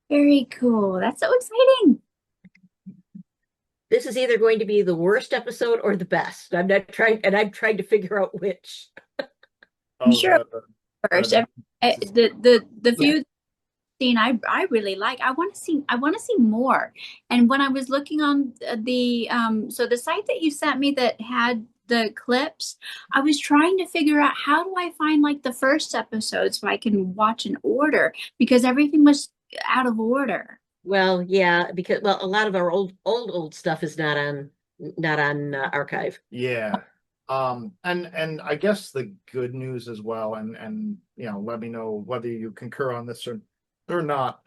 Very cool. That's so exciting. This is either going to be the worst episode or the best. I'm not trying, and I'm trying to figure out which. I'm Oh, sure first. the The Yeah. few seen I really like. I want to see more. And when I was looking on so the site that you sent me that had the clips, I was trying to figure out how do I find like the first episode so I can watch in order because everything was out of order. Well, yeah, because well, a lot of our old stuff is not on archive. Yeah. And I guess the good news as well, and let me know whether you concur on this or not.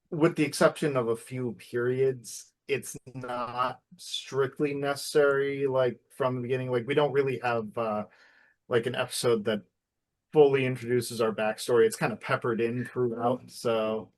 With the exception of a few periods, it's not strictly necessary, like from the beginning. Like we don't really have like an episode that fully introduces our backstory. It's kind of peppered in throughout. So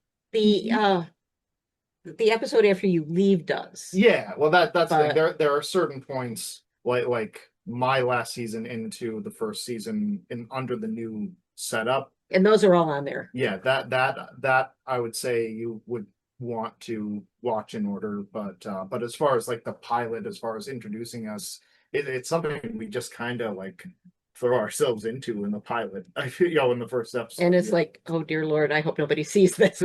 The episode after you leave does, yeah, well that's the thing. but There are certain points like my last season into the first season in under the new setup. and those are all on there. Yeah, that I would say you would want to watch in order, but as far as like the pilot, as far as introducing us, it's something we just kind of like throw ourselves into in the pilot. I feel in the first episode. And it's like, oh dear Lord, I hope nobody sees this.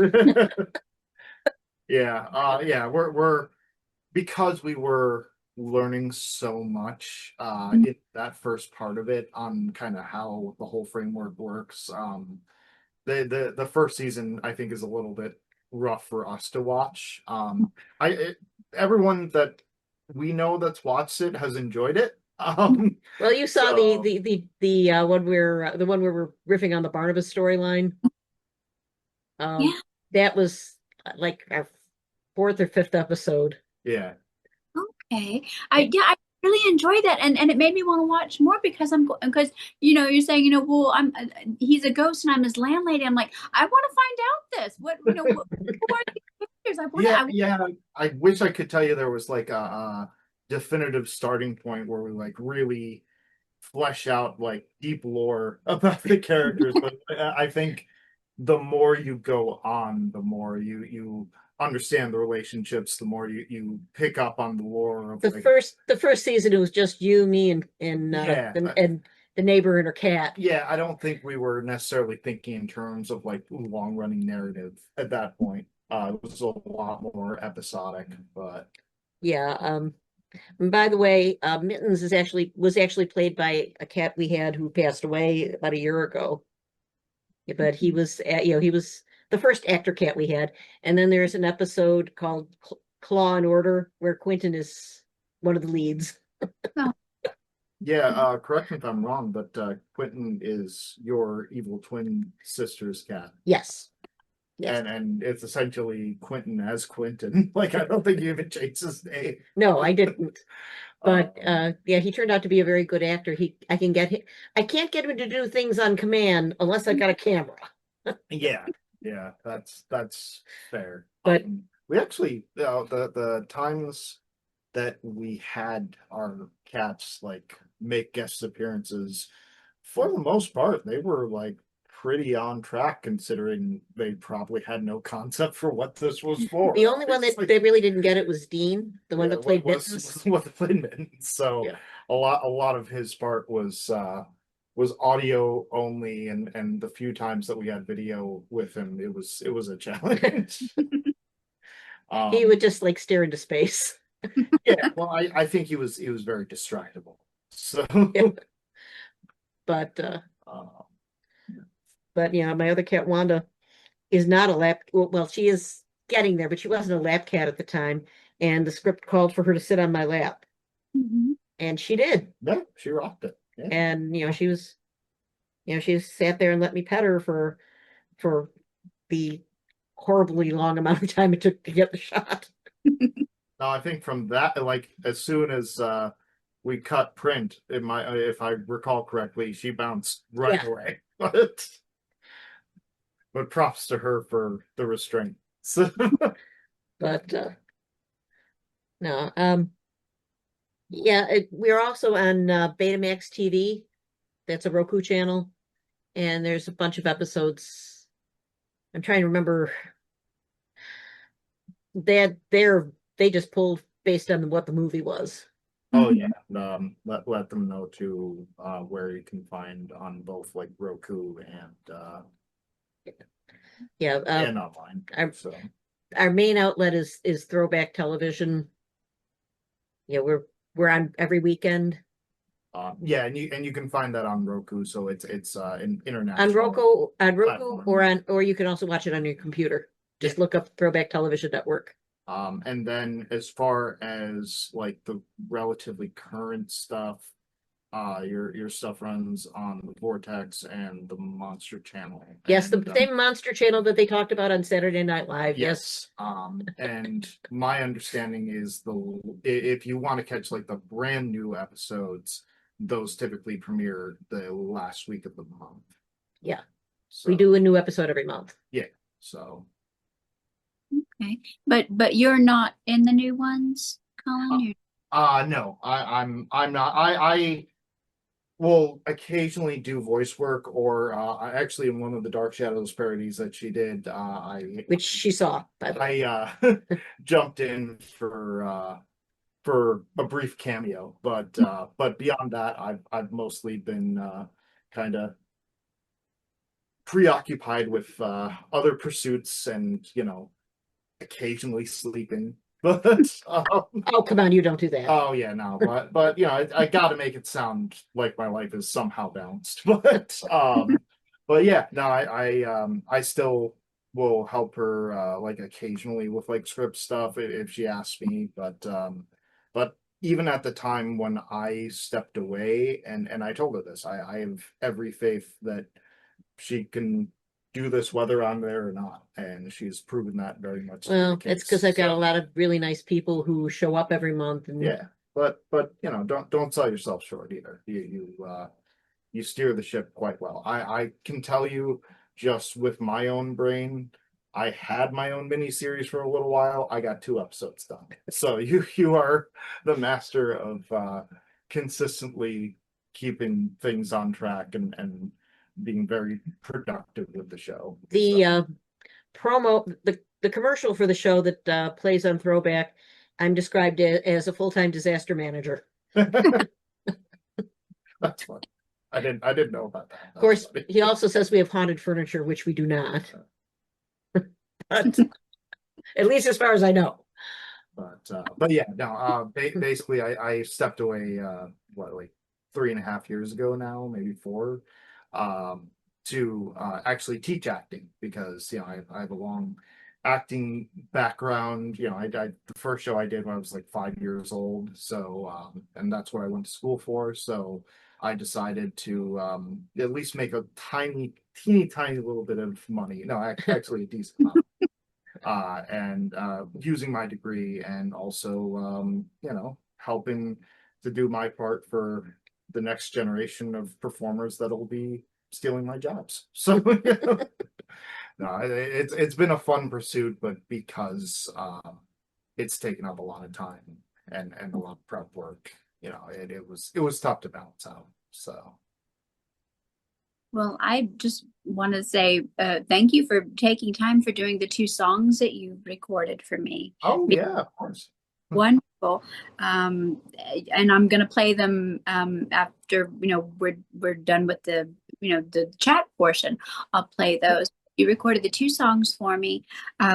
Yeah, we're because we were learning so much Mhm. in that first part of it on kind of how the whole framework works. The first season I think is a little bit rough for us to watch. I it, Everyone that we know that's watched it has enjoyed it. Well, you saw So the one where the one where we're riffing on the Barnabas storyline. Yeah. That was like our fourth or fifth episode. yeah, Okay. I really enjoyed that and it made me want to watch more because because you're saying, well, he's a ghost and I'm his landlady. I'm like, I want to find out this. Who are these characters? yeah. I wish I could tell you there was like a definitive starting point where we like really flesh out like deep lore about the characters, but I think the more you go on, the more you understand the relationships, the more you pick up on the lore of like The first season it was just you, me, yeah. and the neighbor and her cat. Yeah, I don't think we were necessarily thinking in terms of like long running narrative at that point. It was a lot more episodic, but Yeah. And by the way, Mittens was actually played by a cat we had who passed away about a year ago. But he was he was the first actor cat we had. And then there's an episode called Claw and Order where Quentin is one of the leads. No. yeah, correct me if I'm wrong, but Quentin is your evil twin sister's cat. Yes. Yes. And it's essentially Quentin as Quentin. Like I don't think you even changed his name. No, I didn't. But Um, yeah, he turned out to be a very good actor. I can get him. I can't get him to do things on command unless I've got a camera. yeah. Yeah, that's fair. But We actually, the times that we had our cats like make guest appearances, for the most part, they were like pretty on track considering they probably had no concept for what this was for. the only one It's that like, they really didn't get it was Dean, the one yeah, that played what was Mittens. what the played mittens. So Yeah. a lot of his part was audio only, and the few times that we had video with him, it was a challenge. He would Um, just like stare into space. yeah, well, I think he was very distractible. So, Yeah. But uh, yeah, my other cat Wanda is not a lap. Well, she is getting there, but she wasn't a lap cat at the time. And the script called for her to sit on my lap, Mhm. and she did. yeah, she rocked it. Yeah. And she sat there and let me pet her for the horribly long amount of time it took to get the shot. No, I think from that, like as soon as we cut print, if I recall correctly, she bounced right Yeah. away. But props to her for the restraint. So, But no, yeah, we're also on Betamax TV. That's a Roku channel, and there's a bunch of episodes. I'm trying to remember that they just pulled based on what the movie was. oh yeah, let them know too where you can find on both like Roku Yeah, and online. our So our main outlet is Throwback Television. Yeah, we're on every weekend yeah, and you can find that on Roku. So it's an on international Roku, platform. or you can also watch it on your computer. Yeah. Just look up Throwback Television Network. And then as far as like the relatively current stuff, your stuff runs on the Vortex and the Monster Channel. Yes, the And same monster channel that they talked about on Saturday Night Live. Yes. and my understanding is if you want to catch like the brand new episodes, those typically premiere the last week of the month. Yeah. So We do a new episode every month. yeah, so Okay. But you're not in the new ones, Colin? no, I'm not. I will occasionally do voice work, or I actually in one of the Dark Shadows parodies that she did, Which she saw, by the way. I jumped in for a brief cameo, but beyond that, I've mostly been kind of preoccupied with other pursuits and occasionally sleeping. But Oh, come on, you don't do that. oh yeah, no, but I got to make it sound like my life is somehow balanced. But yeah, no, I still will help her like occasionally with like script stuff if she asks me. But even at the time when I stepped away, and I told her this, I have every faith that she can do this whether I'm there or not, and she's proven that very much to be the Well, it's because case. I've got a So lot of really nice people who show up every month and yeah, but don't sell yourself short either. You steer the ship quite well. I can tell you just with my own brain, I had my own mini series for a little while. I got 2 episodes done. So you are the master of consistently keeping things on track and being very productive with the show. the So promo, the commercial for the show that plays on Throwback, I'm described as a full-time disaster manager. that's fun. I didn't know about that. Of course, he also says we have haunted furniture, which we do not. But at least as far as I know. But yeah, no, basically I stepped away like 3.5 years ago now, maybe 4, um, to actually teach acting because I have a long acting background. The first show I did when I was like 5 years old, so and that's what I went to school for. So I decided to at least make a teeny tiny little bit of money. No, actually a decent amount and using my degree and also helping to do my part for the next generation of performers that'll be stealing my jobs. So no, it's been a fun pursuit, but because it's taken up a lot of time and a lot of prep work, it was tough to balance out. So, Well, I just want to say thank you for taking time for doing the two songs that you recorded for me. oh yeah, of course. Wonderful. And I'm going to play them after, we're done with the chat portion. I'll play those. You recorded the two songs for me,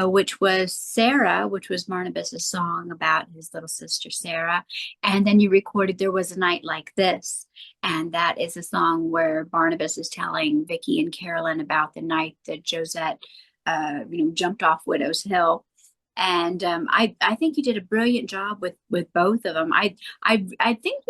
which was Sarah, which was Barnabas's song about his little sister Sarah. And then you recorded There Was a Night Like This. And that is a song where Barnabas is telling Vicky and Carolyn about the night that Josette, jumped off Widow's Hill. And I think you did a brilliant job with both of them. I think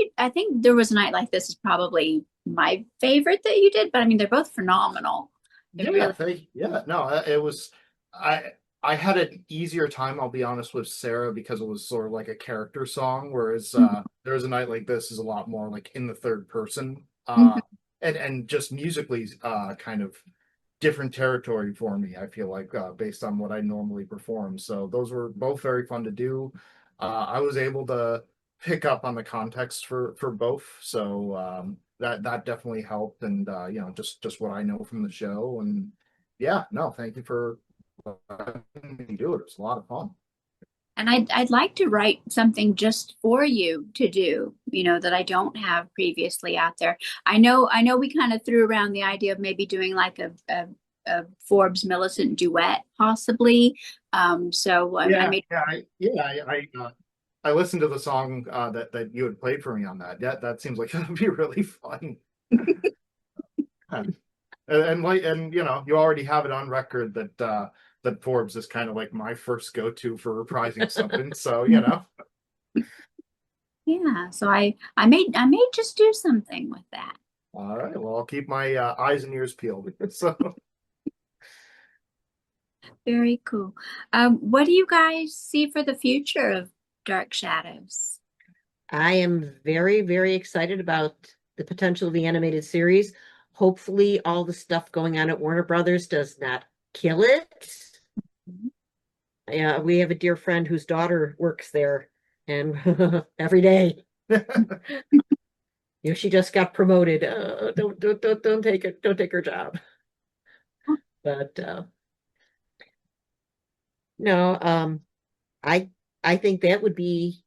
There Was a Night Like This is probably my favorite that you did, but I mean they're both phenomenal. They're Yeah, really no, it was I had an easier time, I'll be honest, with Sarah because it was sort of like a character song, whereas There Was a Night Like This is a lot more like in the third person. Mhm. And just musically kind of different territory for me, I feel like, based on what I normally perform. So those were both very fun to do. I was able to pick up on the context for both, so that definitely helped, and just what I know from the show, and yeah, no, thank you for letting me do it. It was a lot of fun. And I'd like to write something just for you to do, that I don't have previously out there. I know we kind of threw around the idea of maybe doing like a Forbes Millicent duet, possibly. So I Yeah, made I listened to the song that you had played for me on that. Yeah, that seems like that would be really fun. And you already have it on record that Forbes is kind of like my first go-to for reprising something. So, Yeah, so I may just do something with that. all right. Well, I'll keep my eyes and ears peeled. So, Very cool. What do you guys see for the future of Dark Shadows? I am very, very excited about the potential of the animated series. Hopefully, all the stuff going on at Warner Brothers does not kill it. We have a dear friend whose daughter works there, and every day, she just got promoted. Don't take it. Don't take her job. But no, I I think that would be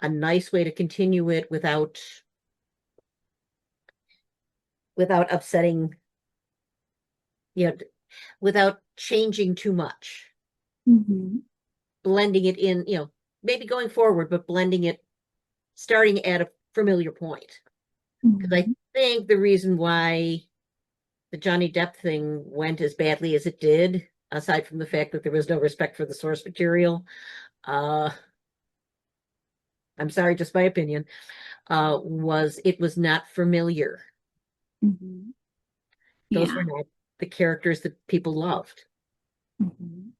a nice way to continue it without upsetting, you know, without changing too much, Mhm. blending it in, maybe going forward, but blending it, starting at a familiar point. Because I Mhm. think the reason why the Johnny Depp thing went as badly as it did, aside from the fact that there was no respect for the source material, uh, I'm sorry, just my opinion, was it was not familiar. Mhm. Those were Yeah. not the characters that people loved. Mhm.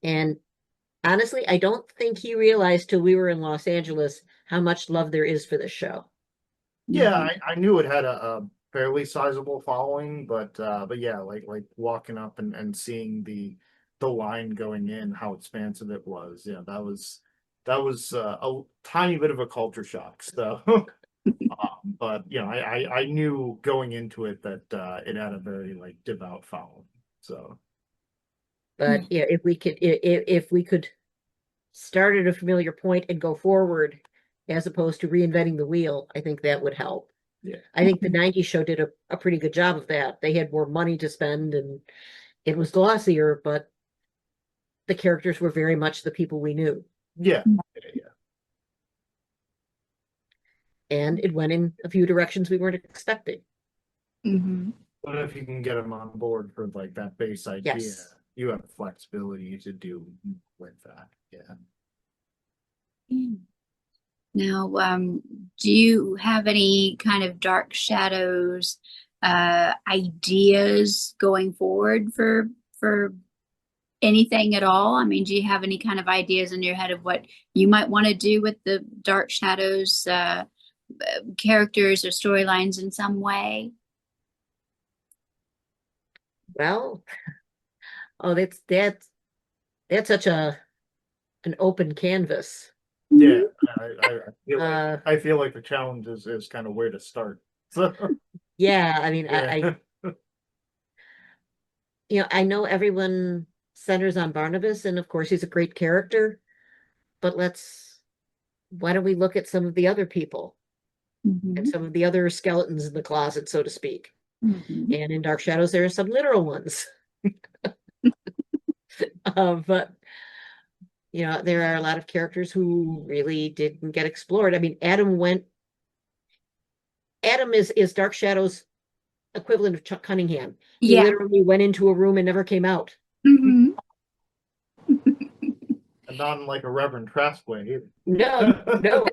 And honestly, I don't think he realized till we were in Los Angeles how much love there is for this show. yeah, Mhm. I knew it had a fairly sizable following, but yeah, like walking up and seeing the line going in, how expansive it was. Yeah, that was a tiny bit of a culture shock. So, but I knew going into it that it had a very like devout following. So, But yeah, if we could start at a familiar point and go forward as opposed to reinventing the wheel, I think that would help. yeah. I think the 90s show did a pretty good job of that. They had more money to spend and it was glossier, but the characters were very much the people we knew. Yeah, yeah. And it went in a few directions we weren't expecting. Mhm. But if you can get them on board for like that base idea, Yes. you have flexibility to do with that. Yeah. Yeah. Now, do you have any kind of Dark Shadows ideas going forward for anything at all? I mean, do you have any kind of ideas in your head of what you might want to do with the Dark Shadows characters or storylines in some way? Well, oh, that's such an open canvas. Yeah, Mhm. I feel like the challenge is kind of where to start. So Yeah, I mean, yeah. I know everyone centers on Barnabas, and of course he's a great character, but why don't we look at some of the other people and Mhm. some of the other skeletons in the closet, so to speak. Mhm. And in Dark Shadows, there are some literal ones. But there are a lot of characters who really didn't get explored. I mean, Adam is Dark Shadows equivalent of Chuck Cunningham. He Yeah. literally went into a room and never came out. Mhm. And not in like a Reverend Trask way No, no.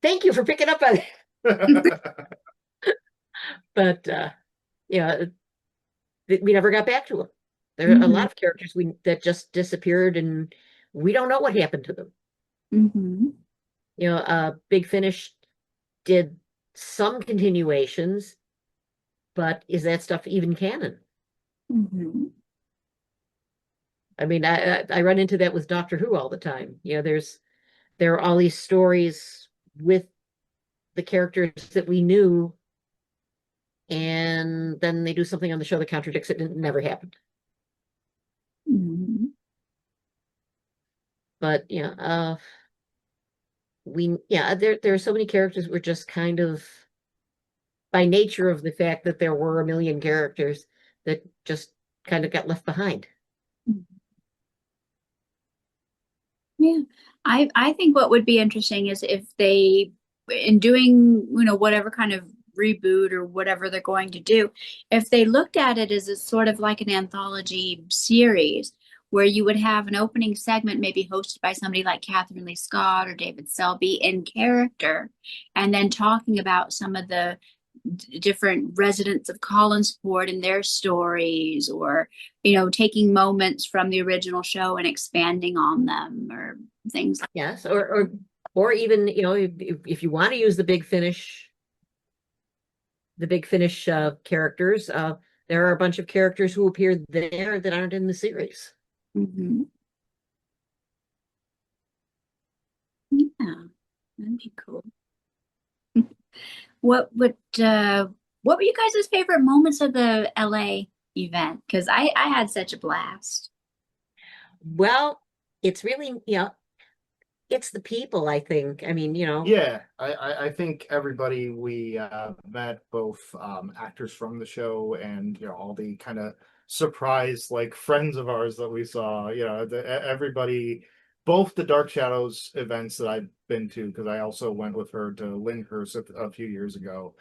Thank you for picking up on it. either. But yeah, we never got back to him. There are a lot Mhm. of characters we that just disappeared, and we don't know what happened to them. Mhm. Big Finish did some continuations, but is that stuff even canon? Mhm. I mean, I run into that with Doctor Who all the time. There are all these stories with the characters that we knew, and then they do something on the show that contradicts it, and it never happened. Mhm. But there are so many characters were just kind of by nature of the fact that there were a million characters that just kind of got left behind. Yeah. I think what would be interesting is if they, in doing, whatever kind of reboot or whatever they're going to do, if they looked at it as a sort of like an anthology series where you would have an opening segment maybe hosted by somebody like Catherine Lee Scott or David Selby in character, and then talking about some of the different residents of Collinsport and their stories, or taking moments from the original show and expanding on them, or things like Yes, or even if you want to use the Big Finish characters, there are a bunch of characters who appeared there that aren't in the series. that. Yeah, that'd be cool. What would what were you guys' favorite moments of the LA event? Because I had such a blast. Well, it's really, it's the people, I think. I mean, Yeah, I think everybody we met, both actors from the show and all the kind of surprise like friends of ours that we saw. Everybody, both the Dark Shadows events that I've been to, because I also went with her to Lyndhurst a few years ago.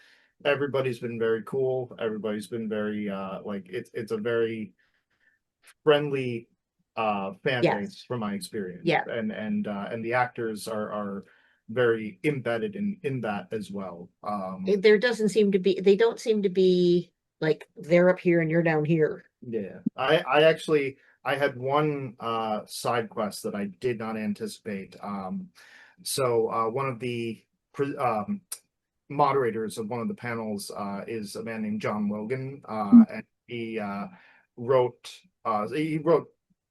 Everybody's been very cool. Everybody's been very like it's a very friendly fan yes, base from my experience, yeah. and the actors are very embedded in that as well. There doesn't seem to be, they don't seem to be like they're up here and you're down here. Yeah, I actually I had one side quest that I did not anticipate. So one of the moderators of one of the panels is a man named John Logan, and he wrote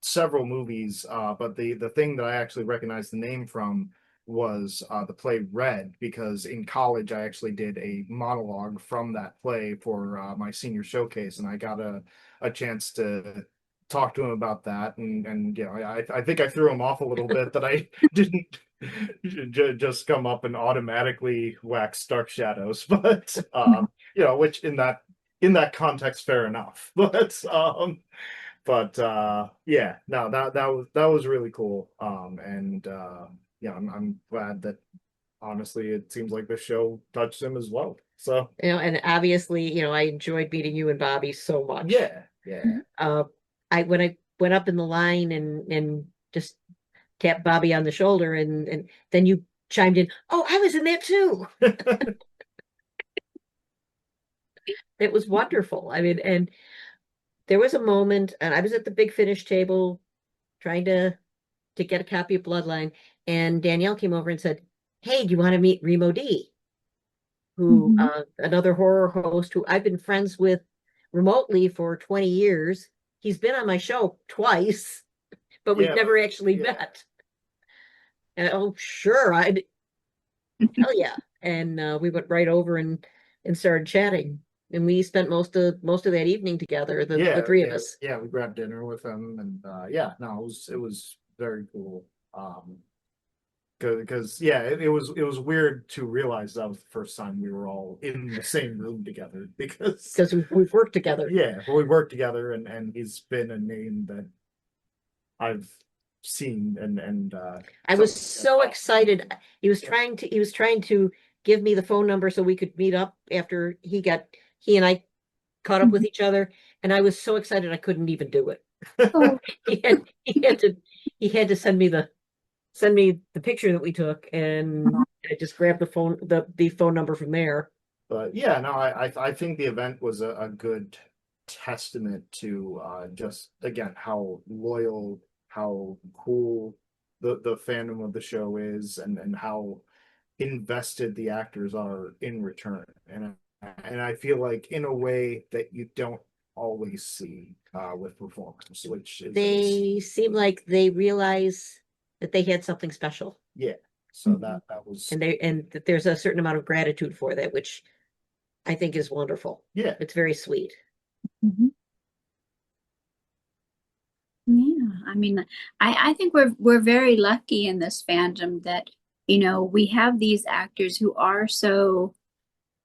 several movies, but the thing that I actually recognized the name from was the play Red, because in college I actually did a monologue from that play for my senior showcase, and I got a chance to talk to him about that, and I think I threw him off a little bit that I didn't just come up and automatically wax Dark Shadows, but which in that context, fair enough. But yeah, no, that was really cool. And yeah, I'm glad that honestly it seems like the show touched him as well. So And obviously, I enjoyed meeting you and Bobby so much. yeah, yeah. Uh, when I went up in the line and just tapped Bobby on the shoulder, and then you chimed in, "Oh, I was in that too." It was wonderful. I mean, and there was a moment, and I was at the Big Finish table trying to get a copy of Bloodline, and Danielle came over and said, "Hey, do you want to meet Remo D?" Who Mhm. another horror host who I've been friends with remotely for 20 years. He's been on my show twice, but we've Yeah, never actually yeah. met. And oh, sure, hell yeah. And we went right over and started chatting. And we spent most of that evening together, the three of us. Yeah, we grabbed dinner with him, and yeah, no, it was very cool. Because yeah, it was weird to realize that was the first time we were all in the same room together because Because we've worked together. yeah, we worked together, and he's been a name that I've seen and I was so excited. He was trying to give me the phone number so we could meet up after he and I caught up with each other, and I was so excited I couldn't even do it. Oh, He had to send me the picture that we took, and I just grabbed the phone number from there. But yeah, no, I think the event was a good testament to just again how loyal, how cool the fandom of the show is, and how invested the actors are in return. And I feel like in a way that you don't always see with performers, which is They seem like they realize that they had something special, yeah. So that was and that there's a certain amount of gratitude for that, which I think is wonderful. yeah. It's very sweet. mhm. Yeah, I mean, I think we're very lucky in this fandom that, we have these actors who are so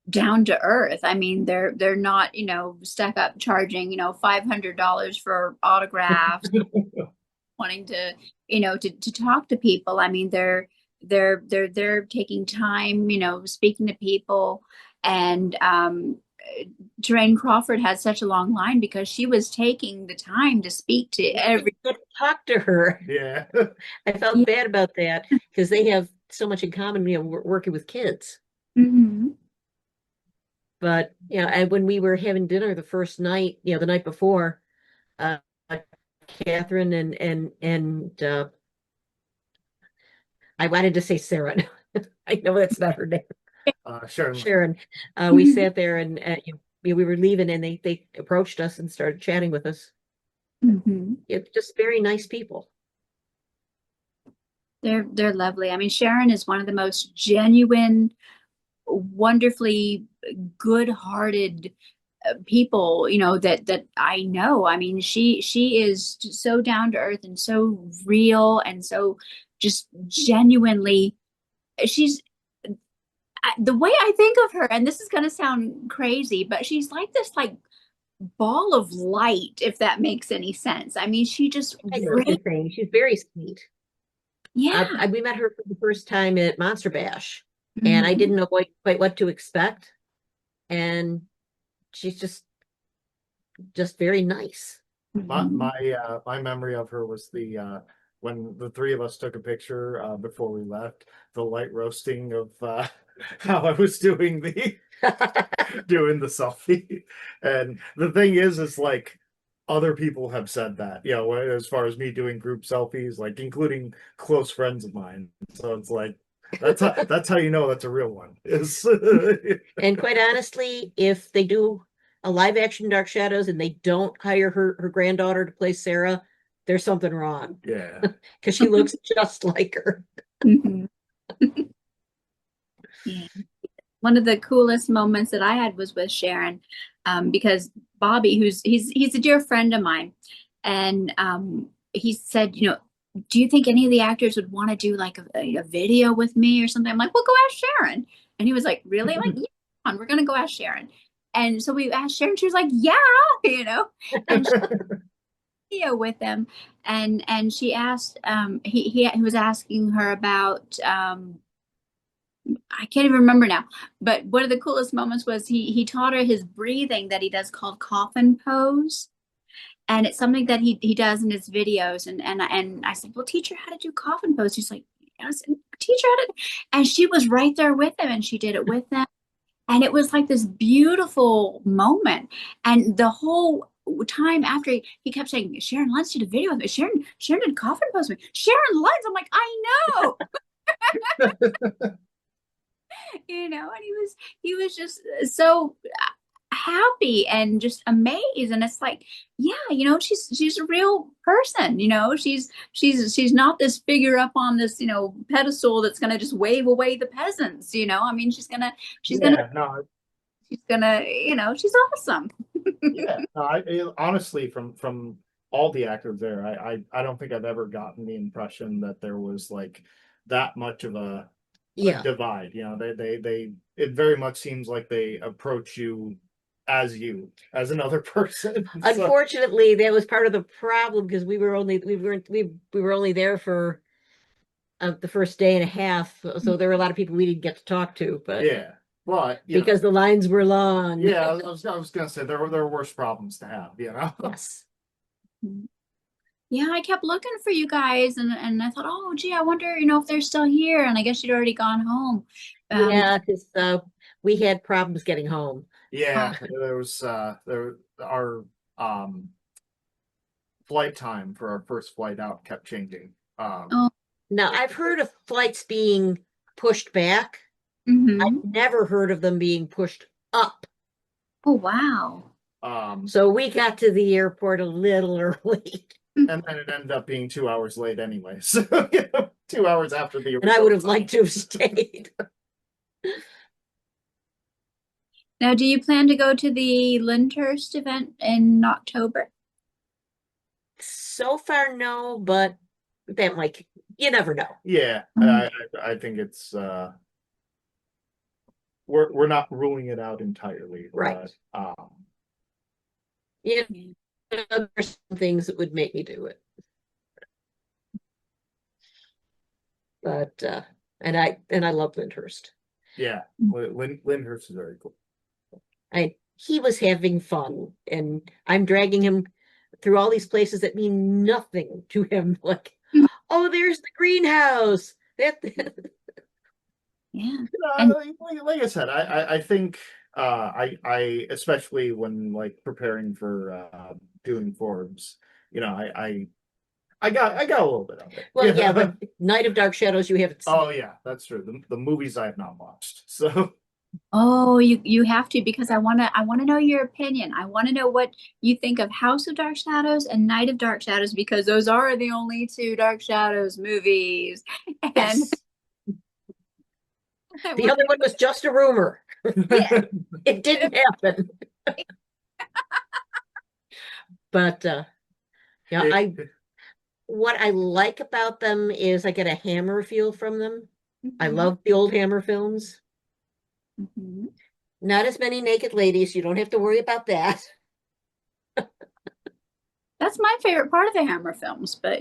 down to earth. I mean, they're not, stuck up charging, $500 for autographs, wanting to, to talk to people. I mean, they're taking time, speaking to people. And Terrain Crawford had such a long line because she was taking the time to speak to every. Talk to her. Yeah. I felt bad about that because they have so much in common, working with kids. Mhm. But and when we were having dinner the first night, the night before, uh, Catherine and I wanted to say Sarah. I know that's not her name. Sharon. Sharon. We sat there and we were leaving, and they approached us and started chatting with us. Mhm. Just very nice people. They're lovely. I mean, Sharon is one of the most genuine, wonderfully good-hearted people, that I know. I mean, she is so down to earth and so real and so just genuinely. She's the way I think of her, and this is going to sound crazy, but she's like this ball of light, if that makes any sense. I mean, she just I know what you're saying. She's very sweet. yeah. We met her for the first time at Monster Bash, and I Mhm. didn't know quite what to expect. And she's just very nice. My memory of her was the when the three of us took a picture before we left, the light roasting of how I was doing the doing the selfie. And the thing is like other people have said that, as far as me doing group selfies, like including close friends of mine. So it's like that's how you know that's a real one. Is And quite honestly, if they do a live action Dark Shadows and they don't hire her granddaughter to play Sarah, there's something wrong yeah. because she looks just like her. Mhm. Yeah. One of the coolest moments that I had was with Sharon, because Bobby, he's a dear friend of mine, and he said, do you think any of the actors would want to do like a video with me or something? I'm like, well, go ask Sharon. And he was like, really? I'm like, yeah, come on, we're gonna go ask Sharon. And so we asked Sharon. She was like, yeah, and she video with them, and she asked, he was asking her about I can't even remember now, but one of the coolest moments was he taught her his breathing that he does called coffin pose. And it's something that he does in his videos. And I said, well, teach her how to do coffin pose. She's like, yes, teach her how to. And she was right there with him, and she did it with them. And it was like this beautiful moment. And the whole time after he kept saying, Sharon Luntz did a video with me. Sharon did coffin pose with me. Sharon Luntz. I'm like, I know. And he was just so happy and just amazed. And it's like, yeah, she's a real person. She's not this figure up on this, pedestal that's gonna just wave away the peasants. I mean, Yeah, no, she's awesome. yeah. No, honestly, from all the actors there, I don't think I've ever gotten the impression that there was like that much of a Yeah. divide. It very much seems like they approach you as another person. So, Unfortunately, that was part of the problem because we were only there for the first day and a half, so there were a lot of people we didn't get to talk to, but yeah, but because the lines were long. yeah, I was gonna say there are worse problems to have. Yes. Yeah, I kept looking for you guys, and I thought, oh, gee, I wonder, if they're still here. And I guess you'd already gone home. Yeah, because we had problems getting home. Yeah, there was our flight time for our first flight out kept changing. Oh, Now, I've heard of flights being pushed back. mhm. I've never heard of them being pushed up. Oh, wow. So we got to the airport a little early. And then it ended up being 2 hours late anyway. So 2 hours after the And I would have liked to have stayed. Now, do you plan to go to the Lyndhurst event in October? So far, no, but that might, you never know. Yeah, I think it's we're not ruling it out entirely, Right. but Yeah, there's some things that would make me do it. But and I love Lyndhurst. yeah, Lyndhurst is very cool. He was having fun, and I'm dragging him through all these places that mean nothing to him. Like, oh, there's the greenhouse. Yeah. Like I said, I think I especially when like preparing for doing Forbes, I got a little bit of it. Well, yeah, but Night of Dark Shadows you haven't seen. Oh yeah, that's true. The movies I have not watched. So Oh, you have to, because I wanna know your opinion. I want to know what you think of House of Dark Shadows and Night of Dark Shadows, because those are the only two Dark Shadows movies. And Yes. The other one was just a rumor. Yeah. It didn't happen. But what I like about them is I get a Hammer feel from them. I love the old Hammer films. Mhm. Not as many naked ladies. You don't have to worry about that. That's my favorite part of the Hammer films, but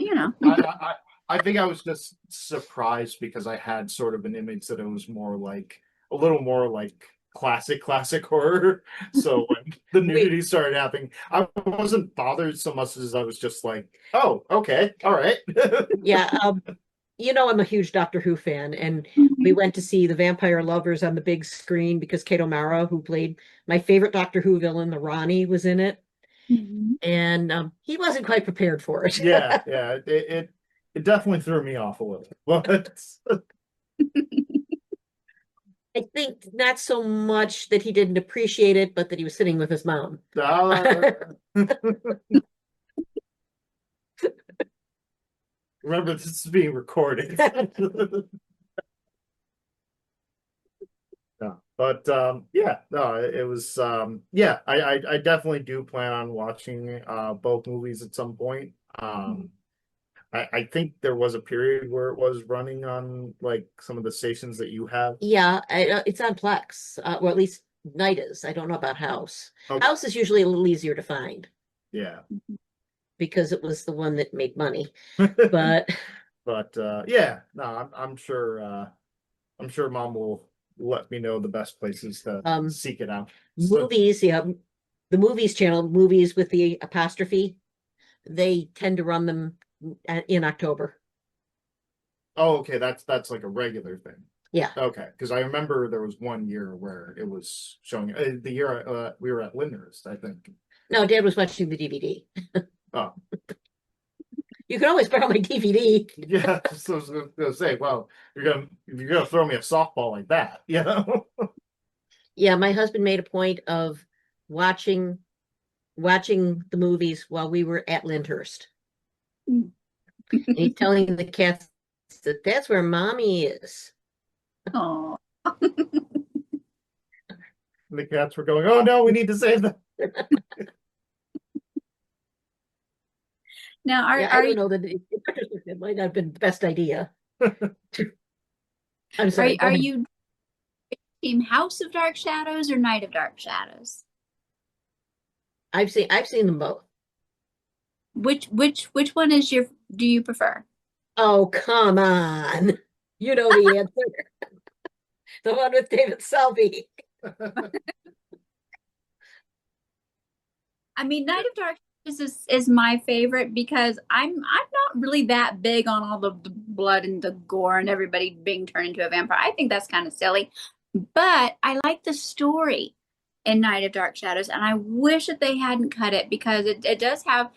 I think I was just surprised because I had sort of an image that it was a little more like classic horror. So when the nudity started happening, I wasn't bothered so much as I was just like, oh, okay, all right. Yeah, I'm a huge Doctor Who fan, and we went to see the Vampire Lovers on the big screen because Kate O'Mara, who played my favorite Doctor Who villain, the Ronnie, was in it, Mhm. and he wasn't quite prepared for it. Yeah, it definitely threw me off a little, but I think not so much that he didn't appreciate it, but that he was sitting with his mom. Remember, this is being recorded. No, but yeah, no, it was yeah, I definitely do plan on watching both movies at some point. I think there was a period where it was running on like some of the stations that you have. Yeah, it's on Plex, or at least Night is. I don't know about House. Okay. House is usually a little easier to find Yeah. because it was the one that made money. But But yeah, no, I'm sure mom will let me know the best places to seek it out. movies, yeah, the movies channel, movies with the apostrophe, they tend to run them in October. Oh, okay, that's like a regular thing. Yeah. Okay, because I remember there was one year where it was showing the year we were at Lyndhurst, I think. No, Dad was watching the DVD. Oh, You can always borrow my DVD. yeah. So I was gonna say, well, if you're gonna throw me a softball like that, Yeah, my husband made a point of watching the movies while we were at Lyndhurst. Mm. And he's telling the cats that that's where mommy is. Oh, The cats were going, oh no, we need to save them. now Yeah, I don't know that it might not have been the best idea. I'm sorry. go are ahead. you team House of Dark Shadows or Night of Dark Shadows? I've seen them both. Which one is do you prefer? Oh, come on. You know the answer. The one with David Selby. I mean, Night of Dark Shadows is my favorite because I'm not really that big on all the blood and the gore and everybody being turned into a vampire. I think that's kind of silly, but I like the story in Night of Dark Shadows, and I wish that they hadn't cut it because it does have,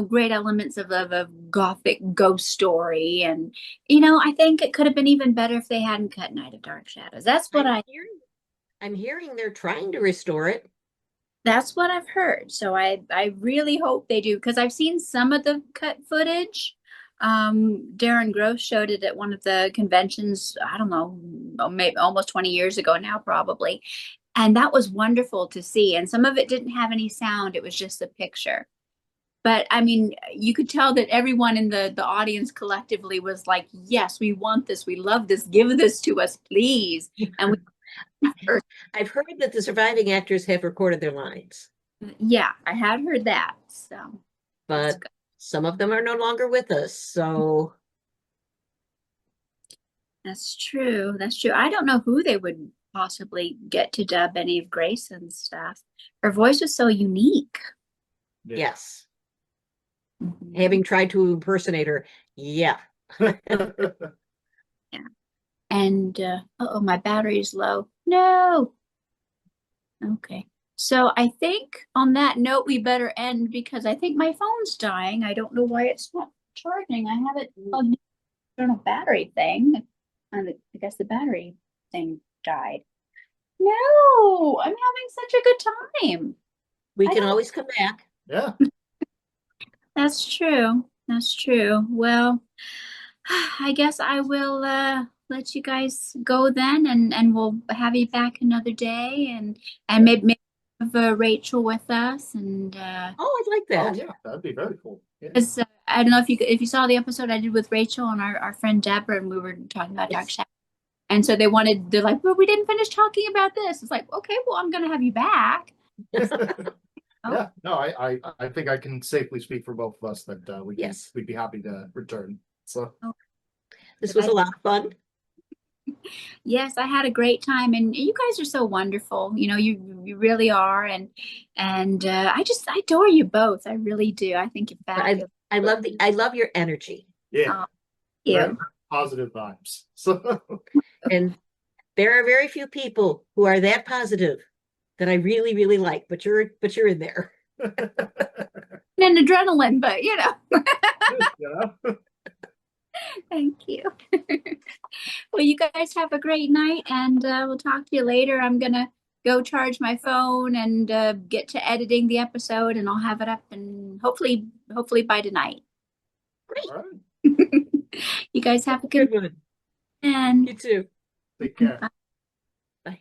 great elements of a gothic ghost story, and I think it could have been even better if they hadn't cut Night of Dark Shadows. That's what I'm hearing they're trying to restore it. That's what I've heard. So I really hope they do, because I've seen some of the cut footage. Darren Gross showed it at one of the conventions, I don't know, maybe almost 20 years ago now, probably. And that was wonderful to see. And some of it didn't have any sound. It was just a picture. But I mean, you could tell that everyone in the audience collectively was like, yes, we want this. We love this. Give this to us, please. And I've heard that the surviving actors have recorded their lines. yeah, I had heard that. So, but some of them are no longer with us. So that's true. That's true. I don't know who they would possibly get to dub any of Grayson's stuff. Her voice was so unique. Yeah. Yes. Mhm. Having tried to impersonate her, yeah. Yeah. And oh, my battery is low. No. Okay. So I think on that note, we better end because I think my phone's dying. I don't know why it's not charging. I have it plugged in an external battery thing. And I guess the battery thing died. No, I'm having such a good time. We I can don't- always come back. Yeah. That's true. That's true. Well, I guess I will let you guys go then, and we'll have you back another day, and maybe have Rachel with us, and Oh, I'd like Oh that. yeah, that'd be very cool. Yeah. because I don't know if you saw the episode I did with Rachel and our friend Deborah, and we were talking about Dark Yes. Shadow, and so they're like, well, we didn't finish talking about this. It's like, okay, well, I'm gonna have you back. Yeah, no, I think I can safely speak for both of us that Yes. we'd be happy to return. So This was a lot of fun. Yes, I had a great time, and you guys are so wonderful. You really are, and I adore you both. I really do. I think you're fabulous. I love your energy. yeah, You. very positive vibes. So And there are very few people who are that positive that I really, really like, but you're in there. And adrenaline, but yeah. thank you. Well, you guys have a great night, and we'll talk to you later. I'm gonna go charge my phone and get to editing the episode, and I'll have it up, and hopefully by tonight. Great. All right. You guys have a Good good one. and You too. Take care. Bye.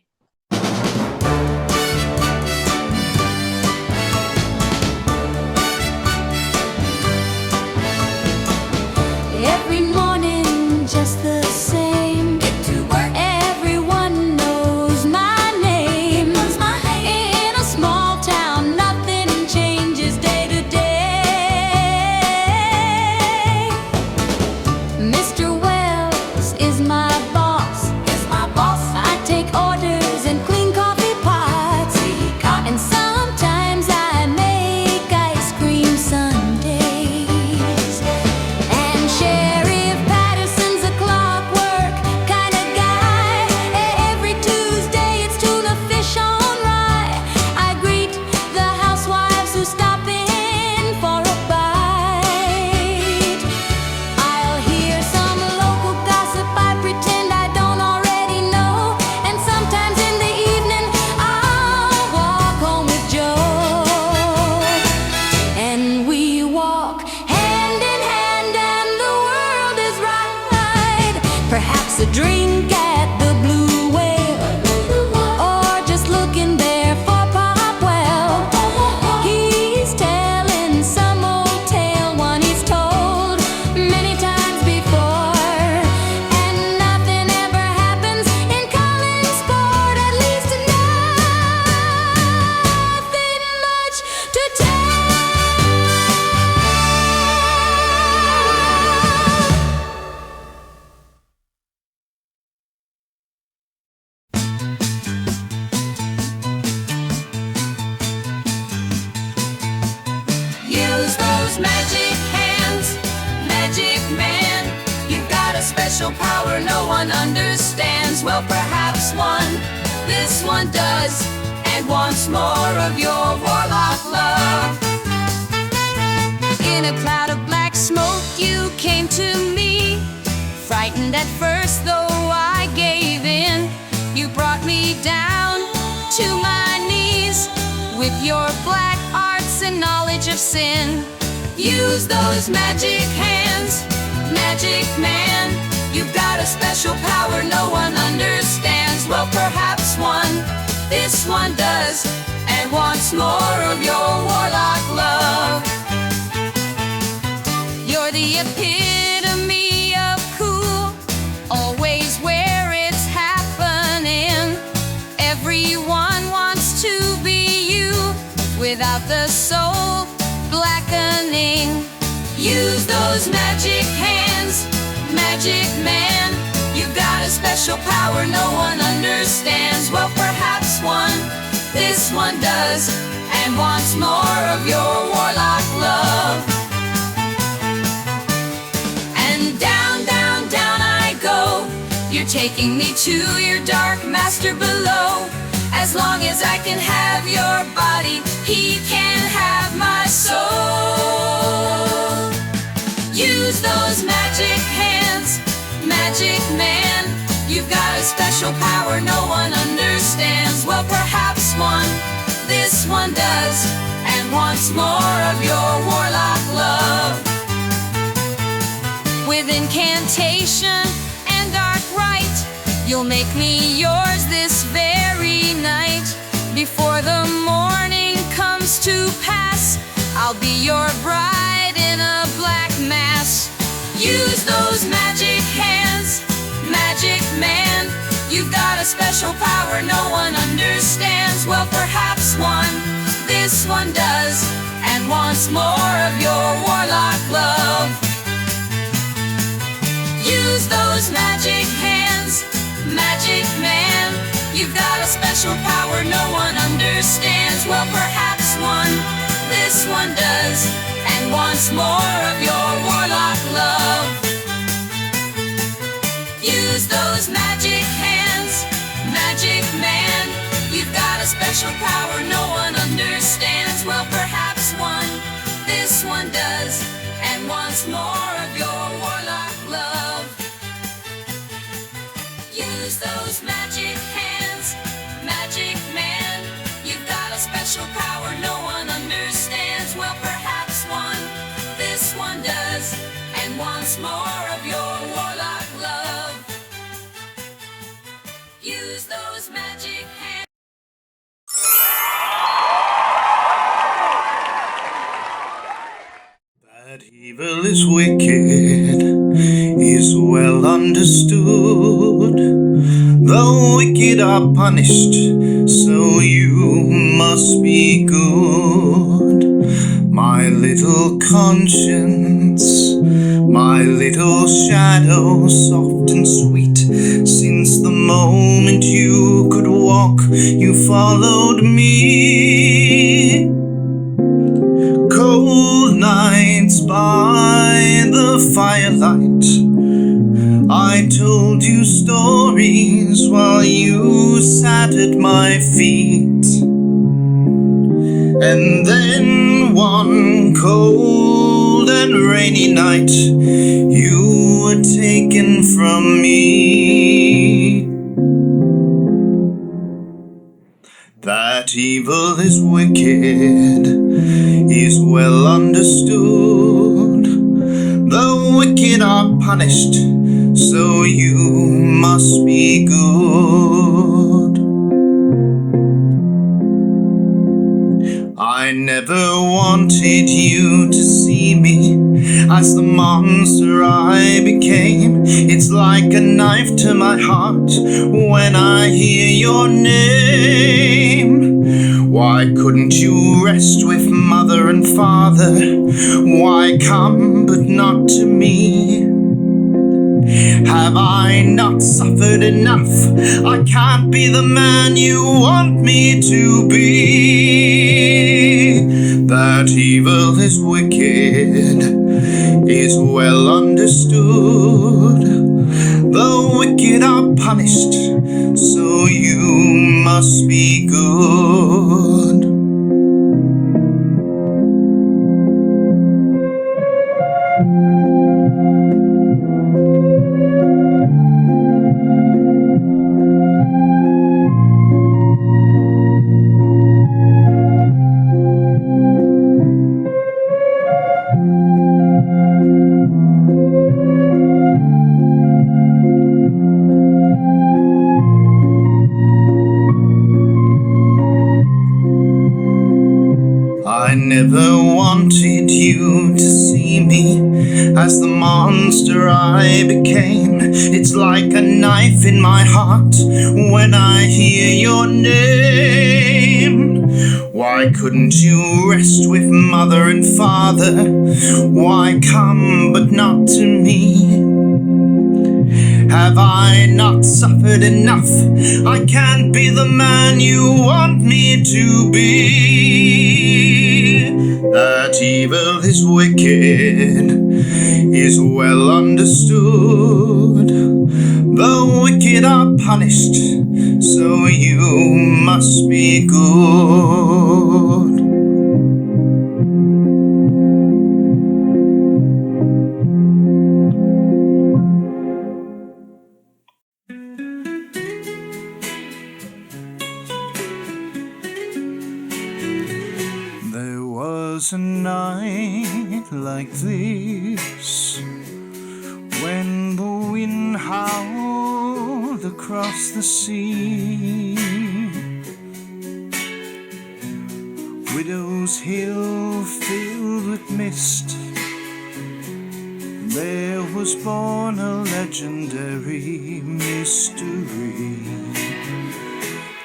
Every morning just the same. Get to work. Everyone knows my name. In a small town, nothing changes day to day. Mr. Wells is my boss. to drink at the Blue Whale, or just looking there for Popwell. He's telling some old tale, one he's told many times before, and nothing ever happens in Colin's sport, at least nothing much to tell. Use those magic hands, magic man. You've got a special power no one understands. Well, perhaps this one does, and wants more of your warlock love. In a cloud of black smoke you came to me, frightened at first though I gave in. You brought me down to my knees with your black arts and knowledge of sin. Use those magic hands, magic man. You've got a special power no one understands. Well, perhaps this one does, and wants more of your warlock love. You're the epitome of cool, always where it's happening. Everyone wants to be you, without the soul blackening. Use those magic hands, magic man. You've got a special power no one understands. Well, perhaps this one does, and wants more of your warlock love. And down, down, down I go. You're taking me to your dark master below. As long as I can have your body, he can have my soul. Use those magic hands, magic man. You've got a special power no one understands. Well, perhaps this one does, and wants more of your warlock love. With incantation and dark rite, you'll make me yours this very night. Before the morning comes to pass, I'll be your bride in a black mass. Use those magic hands, magic man. You've got a special power no one understands. Well, perhaps this one does, and wants more of your warlock love. Use those magic hands, magic man. You've got a special power no one understands. Well, perhaps this one does, and wants more of your warlock love. Use those magic hands, magic man. You've got a special power no one understands. Well, perhaps this one does, and wants more of your warlock love. Use those magic hands, magic man. You've got a special power no one understands. Well, perhaps this one does, and wants more of your warlock love. Use those magic hands. That evil is wicked is well understood. The wicked are punished, so you must be good. My little conscience, my little shadow, soft and sweet. Since the moment you could walk, you followed me. Cold nights by the firelight, I told you stories while you sat at my feet. And then one cold and rainy night, you were taken from me. That evil is wicked is well understood. The wicked are punished, so you must be good. I never wanted you to see me as the monster I became. It's like a knife to my heart when I hear your name. Why couldn't you rest with mother and father? Why come but not to me? Have I not suffered enough? I can't be the man you want me to be. That evil is wicked is well understood. The wicked are punished, so you must be good. I never wanted you to see me as the monster I became. It's like a knife in my heart when I hear your name. Why couldn't you rest with mother and father? Why come but not to me? Have I not suffered enough? I can't be the man you want me to be. That evil is wicked is well understood. The wicked are punished, so you must be good. There was a night like this when the wind howled across the sea. Widow's Hill filled with mist, there was born a legendary mystery.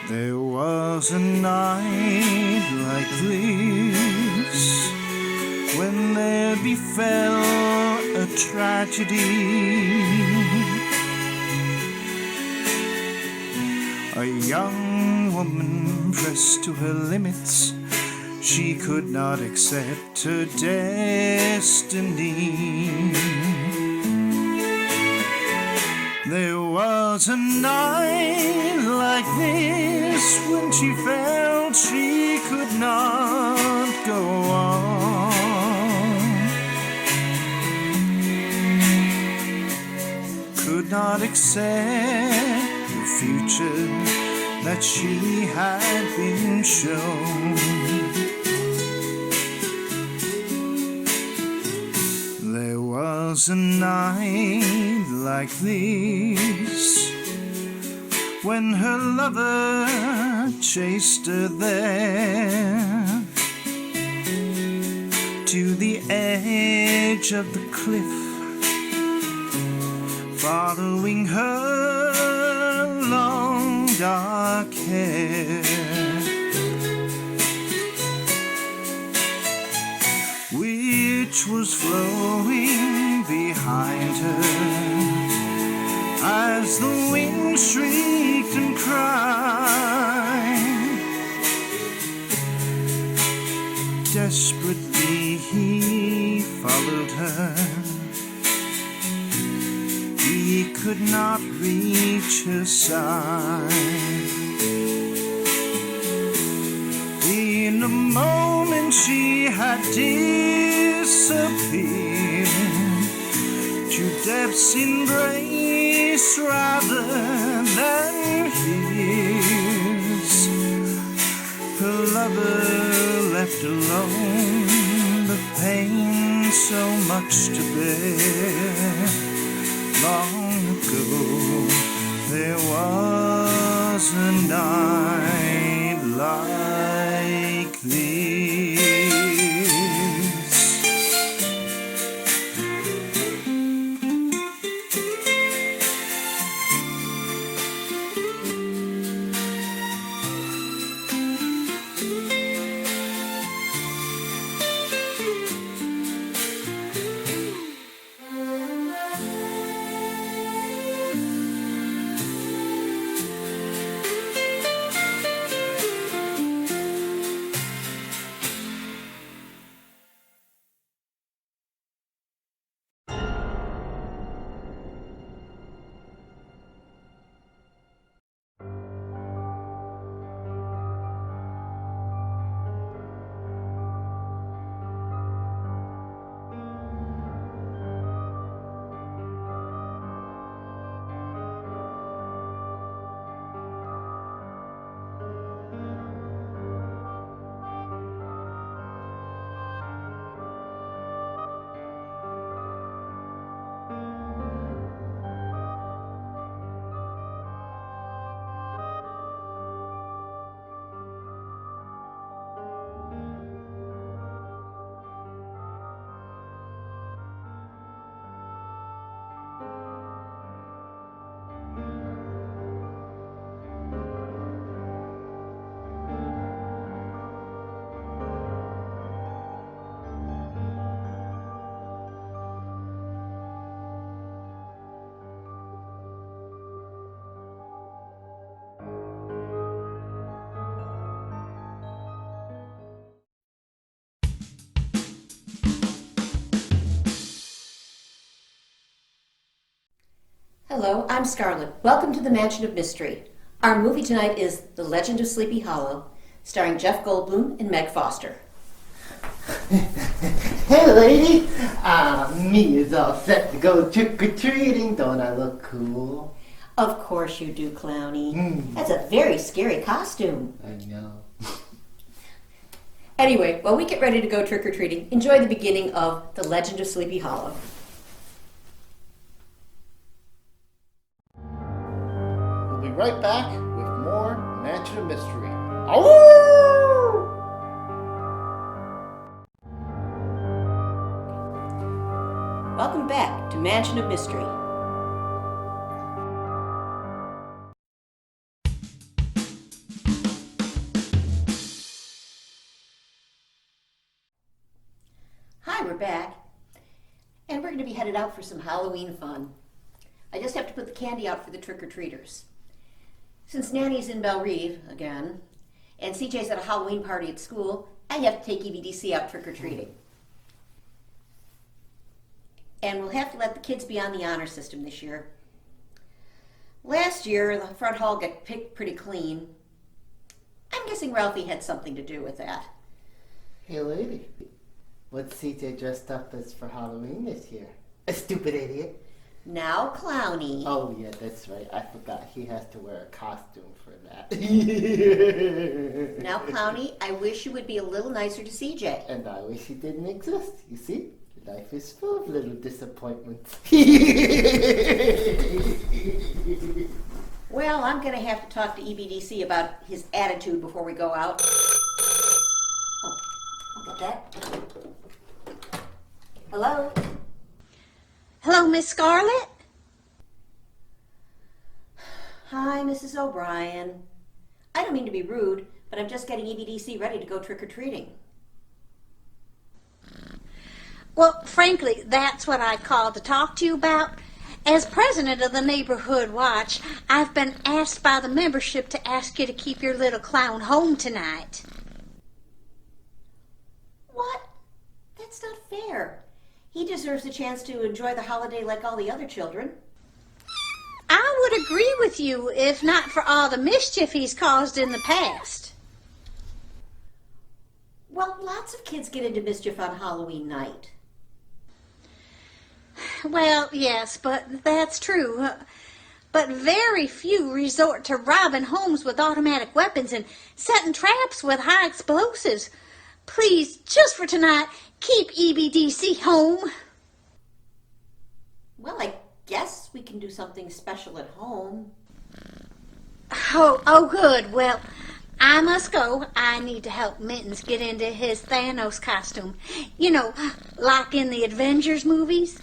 There was a night like this when there befell a tragedy. A young woman pressed to her limits, she could not accept her destiny. There was a night like this when she felt she could not go on, could not accept the future that she had been shown. There was a night like this when her lover chased her there to the edge of the cliff, following her long dark hair, which was flowing behind her as the wind shrieked and cried. Desperately he followed her, he could not reach her side. In a moment she had disappeared to death's embrace rather than his. Her lover left alone, the pain so much to bear, long ago, there was a night like this. Hello, I'm Scarlett. Welcome to the Mansion of Mystery. Our movie tonight is The Legend of Sleepy Hollow, starring Jeff Goldblum and Meg Foster. Hey lady, me is all set to go trick-or-treating. Don't I look cool? Of course you do, Clowny. Mm. That's a very scary costume. I know. Anyway, while we get ready to go trick-or-treating, enjoy the beginning of The Legend of Sleepy Hollow. We'll be right back with more Mansion of Mystery. Ow! Welcome back to Mansion of Mystery. Hi, we're back. And we're going to be headed out for some Halloween fun. I just have to put the candy out for the trick-or-treaters. Since Nanny's in Belle Reve again, and CJ's at a Halloween party at school, I have to take EBDC out trick-or-treating. And we'll have to let the kids be on the honor system this year. Last year, the front hall got picked pretty clean. I'm guessing Ralphie had something to do with that. Hey lady, what's CJ dressed up as for Halloween this year? A stupid idiot. Now, Clowny. Oh yeah, that's right. I forgot he has to wear a costume for that. Now, Clowny, I wish you would be a little nicer to CJ. And I wish he didn't exist. You see, life is full of little disappointments. Well, I'm going to have to talk to EBDC about his attitude before we go out. Oh, I'll get that. Hello? Hello, Miss Scarlett? Hi, Mrs. O'Brien. I don't mean to be rude, but I'm just getting EBDC ready to go trick-or-treating. Well, frankly, that's what I called to talk to you about. As president of the Neighborhood Watch, I've been asked by the membership to ask you to keep your little clown home tonight. What? That's not fair. He deserves a chance to enjoy the holiday like all the other children. I would agree with you if not for all the mischief he's caused in the past. Well, lots of kids get into mischief on Halloween night. Well, yes, but that's true. But very few resort to robbing homes with automatic weapons and setting traps with high explosives. Please, just for tonight, keep EBDC home. Well, I guess perhaps we can do something special at home. Oh, good. Well, I must go. I need to help Mittens get into his Thanos costume. You know, like in the Avengers movies.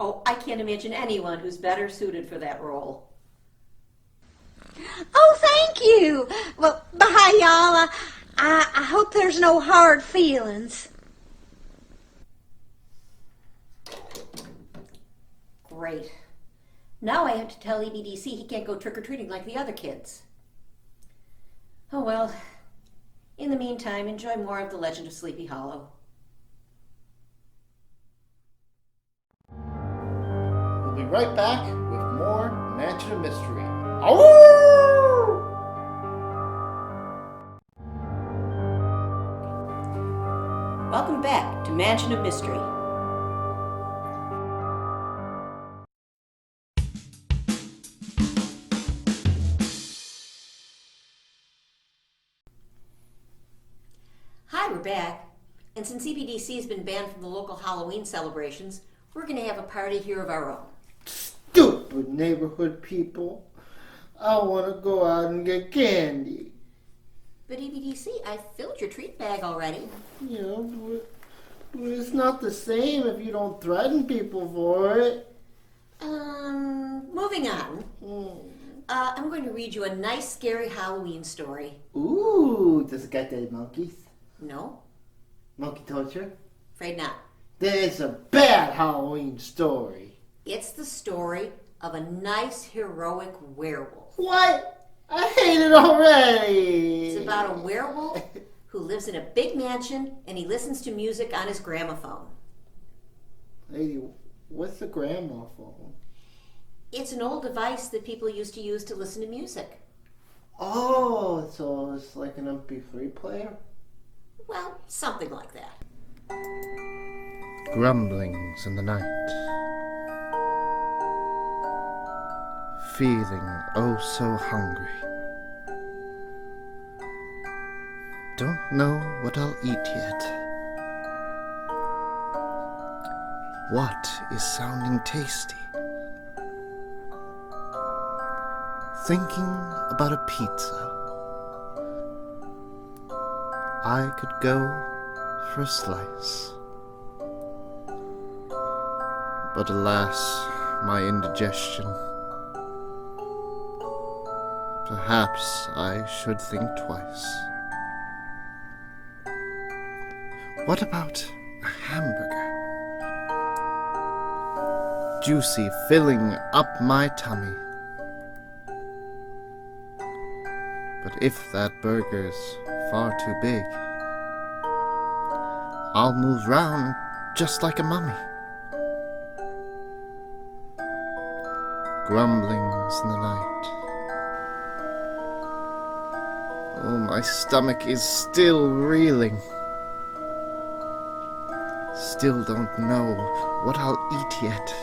Oh, I can't imagine anyone who's better suited for that role. Oh, thank you. Well, bye, y'all. I hope there's no hard feelings. Great. Now I have to tell EBDC he can't go trick-or-treating like the other kids. Oh well. In the meantime, enjoy more of The Legend of Sleepy Hollow. We'll be right back with more Mansion of Mystery. Oh! Welcome back to Mansion of Mystery. Hi, we're back. And since EBDC has been banned from the local Halloween celebrations, we're going to have a party here of our own. Stupid neighborhood people. I want to go out and get candy. But EBDC, I filled your treat bag already. You know, but it's not the same if you don't threaten people for it. Moving on. I'm going to read you a nice, scary Halloween story. Ooh, does it got the monkeys? No? Monkey torture? Afraid not. There's a bad Halloween story. It's the story of a nice, heroic werewolf. What? I hate it already. It's about a werewolf who lives in a big mansion and he listens to music on his gramophone. Lady, what's the gramophone? It's an old device that people used to use to listen to music. Oh, so it's like an MP3 player? Well, something like that. Grumblings in the night. Feeling oh so hungry. Don't know what I'll eat yet. What is sounding tasty? Thinking about a pizza. I could go for a slice. But alas, my indigestion. Perhaps I should think twice. What about a hamburger? Juicy, filling up my tummy. But if that burger's far too big, I'll move round just like a mummy. Grumblings in the night. Oh, my stomach is still reeling. Still don't know what I'll eat yet.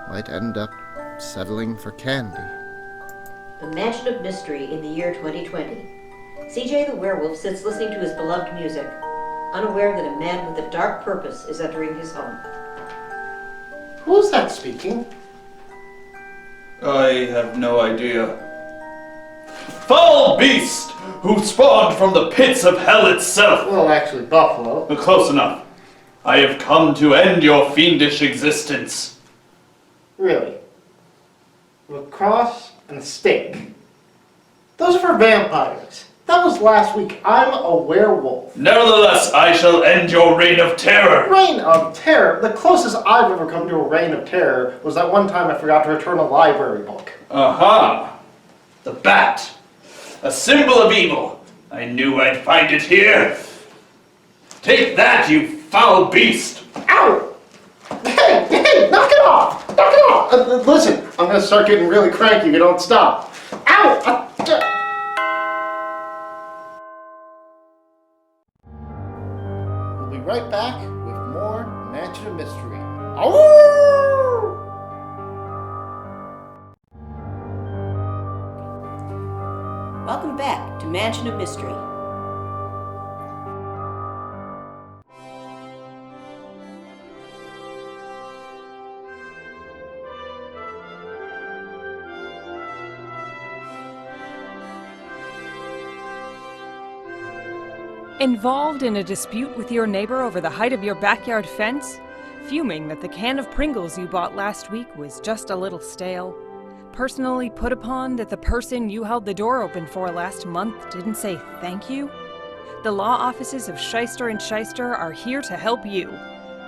Might end up settling for candy. The Mansion of Mystery in the year 2020. CJ the werewolf sits listening to his beloved music, unaware that a man with a dark purpose is entering his home. Who's that speaking? I have no idea. Foul beast, who spawned from the pits of hell itself! Well, actually, Buffalo. Close enough. I have come to end your fiendish existence. Really? With a cross and a stake. Those are for vampires. That was last week. I'm a werewolf. Nevertheless, I shall end your reign of terror. Reign of terror? The closest I've ever come to a reign of terror was that one time I forgot to return a library book. Aha! The bat. A symbol of evil. I knew I'd find it here. Take that, you foul beast! Ow! Hey, knock it off! Knock it off! Listen, I'm gonna start getting really cranky if you don't stop. Ow! We'll be right back with more Mansion of Mystery. Oh! Welcome back to Mansion of Mystery. Involved in a dispute with your neighbor over the height of your backyard fence? Fuming that the can of Pringles you bought last week was just a little stale? Personally put upon that the person you held the door open for last month didn't say thank you? The law offices of Shyster and Shyster are here to help you.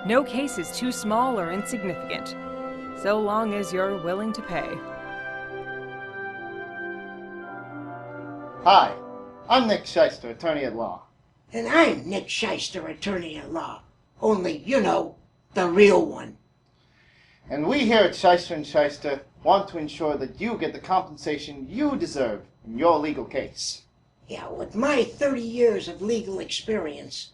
No case is too small or insignificant, so long as you're willing to pay. Hi, I'm Nick Shyster, attorney at law. And I'm Nick Shyster, attorney at law. Only, you know, the real one. And we here at Shyster and Shyster want to ensure that you get the compensation you deserve in your legal case. Yeah, with my 30 years of legal experience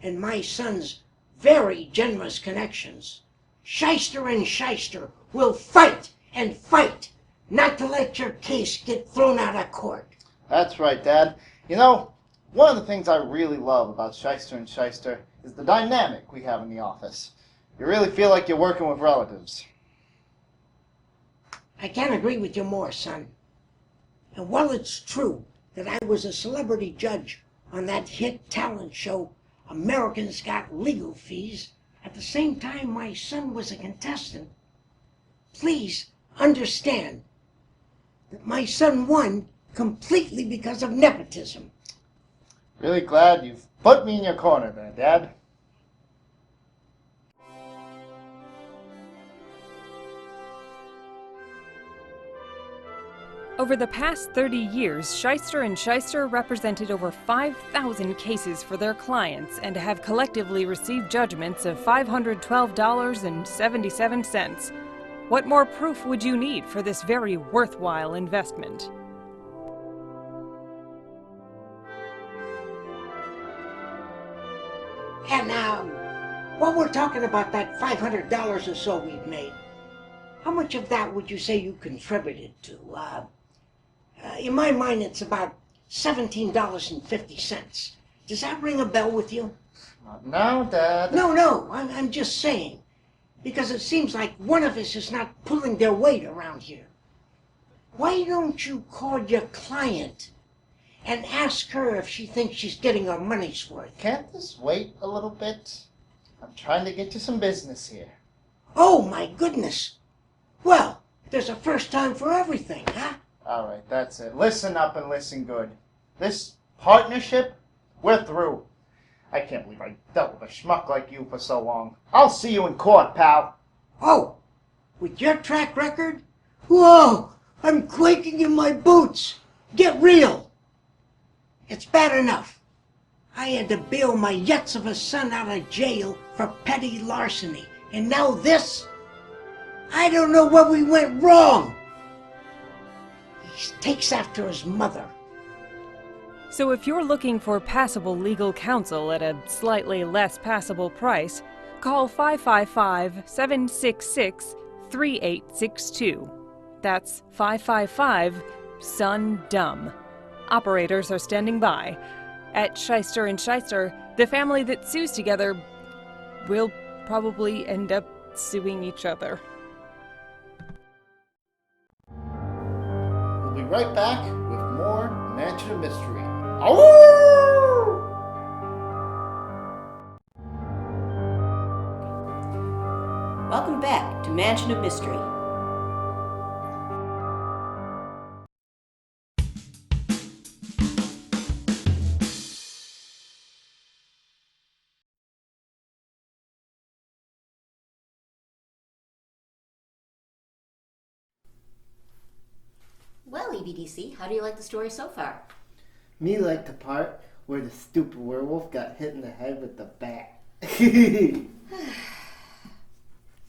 and my son's very generous connections, Shyster and Shyster will fight and fight not to let your case get thrown out of court. That's right, Dad. You know, one of the things I really love about Shyster and Shyster is the dynamic we have in the office. You really feel like you're working with relatives. I can't agree with you more, son. And while it's true that I was a celebrity judge on that hit talent show, Americans Got Legal Fees, at the same time my son was a contestant, please understand that my son won completely because of nepotism. Really glad you've put me in your corner there, Dad. Over the past 30 years, Shyster and Shyster represented over 5,000 cases for their clients and have collectively received judgments of $512.77. What more proof would you need for this very worthwhile investment? And now, while we're talking about that $500 or so we've made, how much of that would you say you contributed to? In my mind, it's about $17.50. Does that ring a bell with you? Not now, Dad. No, I'm just saying. Because it seems like one of us is not pulling their weight around here. Why don't you call your client and ask her if she thinks she's getting her money's worth? Can't this wait a little bit? I'm trying to get you some business here. Oh, my goodness. Well, there's a first time for everything, huh? All right, that's it. Listen up and listen good. This partnership, we're through. I can't believe I dealt with a schmuck like you for so long. I'll see you in court, pal. Oh, with your track record? Whoa, I'm quaking in my boots. Get real. It's bad enough. I had to bail my yetz of a son out of jail for petty larceny. And now this? I don't know where we went wrong. He takes after his mother. So if you're looking for passable legal counsel at a slightly less passable price, call 555-766-3862. That's 555-SON-DUMB. Operators are standing by. At Shyster and Shyster, the family that sues together will probably end up suing each other. We'll be right back with more Mansion of Mystery. Oh! Welcome back to Mansion of Mystery. Well, EBDC, how do you like the story so far? Me like the part where the stupid werewolf got hit in the head with the bat.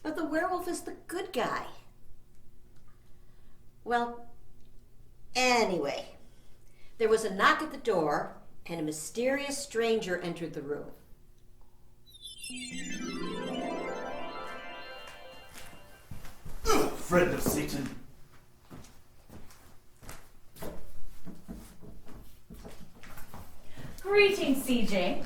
But the werewolf is the good guy. Well, anyway, there was a knock at the door, and a mysterious stranger entered the room. Friend of Satan. Greetings, CJ.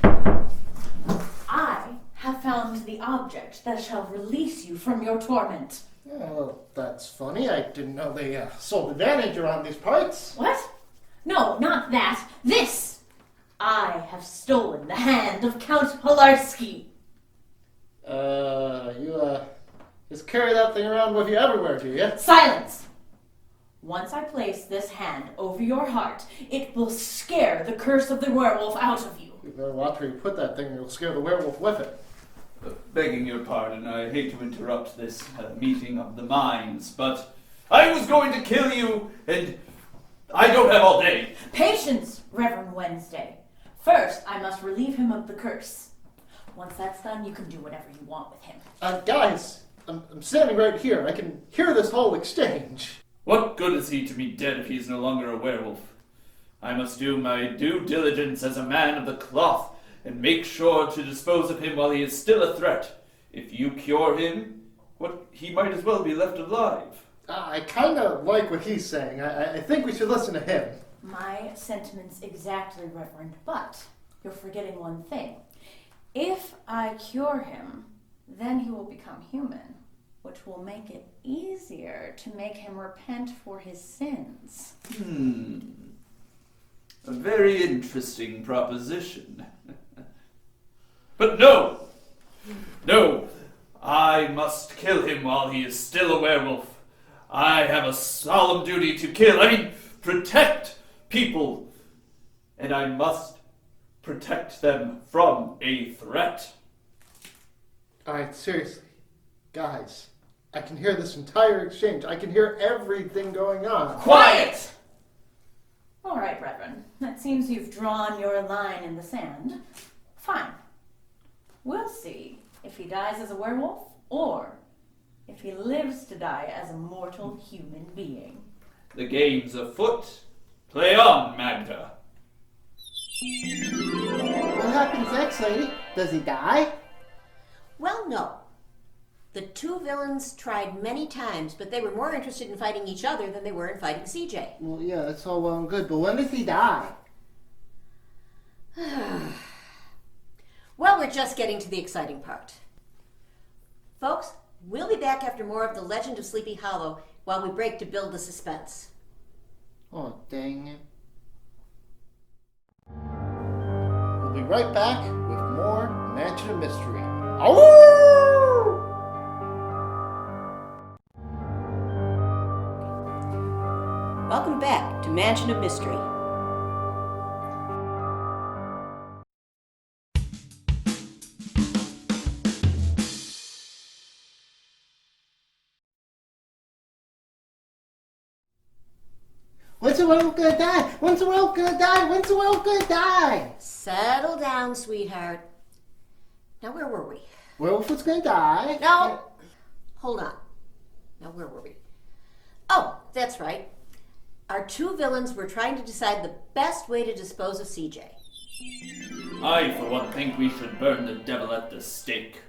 I have found the object that shall release you from your torment. Oh, that's funny. I didn't know they sold advantage around these parts. What? No, not that. This! I have stolen the hand of Count Polarski. You just carry that thing around with you everywhere, do you? Silence! Once I place this hand over your heart, it will scare the curse of the werewolf out of you. You better watch where you put that thing, or you'll scare the werewolf with it. Begging your pardon, I hate to interrupt this meeting of the minds, but I was going to kill you, and I don't have all day. Patience, Reverend Wednesday. First, I must relieve him of the curse. Once that's done, you can do whatever you want with him. Guys, I'm standing right here. I can hear this whole exchange. What good is he to me dead if he is no longer a werewolf? I must do my due diligence as a man of the cloth and make sure to dispose of him while he is still a threat. If you cure him, he might as well be left alive. I kind of like what he's saying. I think we should listen to him. My sentiments exactly, Reverend, but you're forgetting one thing. If I cure him, then he will become human, which will make it easier to make him repent for his sins. A very interesting proposition. But no! No! I must kill him while he is still a werewolf. I have a solemn duty to protect people. And I must protect them from a threat. Alright, seriously. Guys, I can hear this entire exchange. I can hear everything going on. Quiet! All right, Reverend. It seems you've drawn your line in the sand. Fine. We'll see if he dies as a werewolf or if he lives to die as a mortal human being. The game's afoot. Play on, Magda. What happens next, lady? Does he die? Well, no. The two villains tried many times, but they were more interested in fighting each other than they were in fighting CJ. Well, yeah, that's all well and good, but when does he die? Well, we're just getting to the exciting part. Folks, we'll be back after more of The Legend of Sleepy Hollow while we break to build the suspense. Oh, dang it. We'll be right back with more Mansion of Mystery. Welcome back to Mansion of Mystery. When's the werewolf gonna die? When's the werewolf gonna die? When's the werewolf gonna die? Settle down, sweetheart. Now, where were we? Werewolf was gonna die. No. Hold on. Now, where were we? Oh, that's right. Our two villains were trying to decide the best way to dispose of CJ. I, for one, think we should burn the devil at the stake.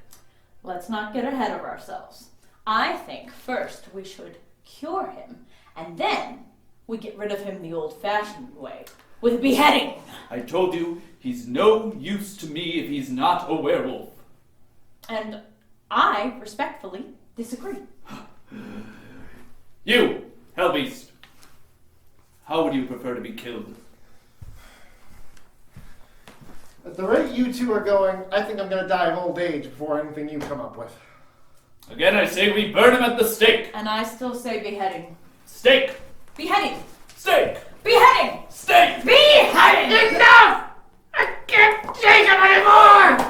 Let's not get ahead of ourselves. I think first we should cure him, and then we get rid of him the old-fashioned way, with beheading. I told you, he's no use to me if he's not a werewolf. And I respectfully disagree. You, Hellbeast, how would you prefer to be killed? At the rate you two are going, I think I'm gonna die of old age before anything you come up with. Again, I say we burn him at the stake. And I still say beheading. Stake. Beheading! Stake! Beheading! Stake! Beheading! Enough! I can't take it anymore!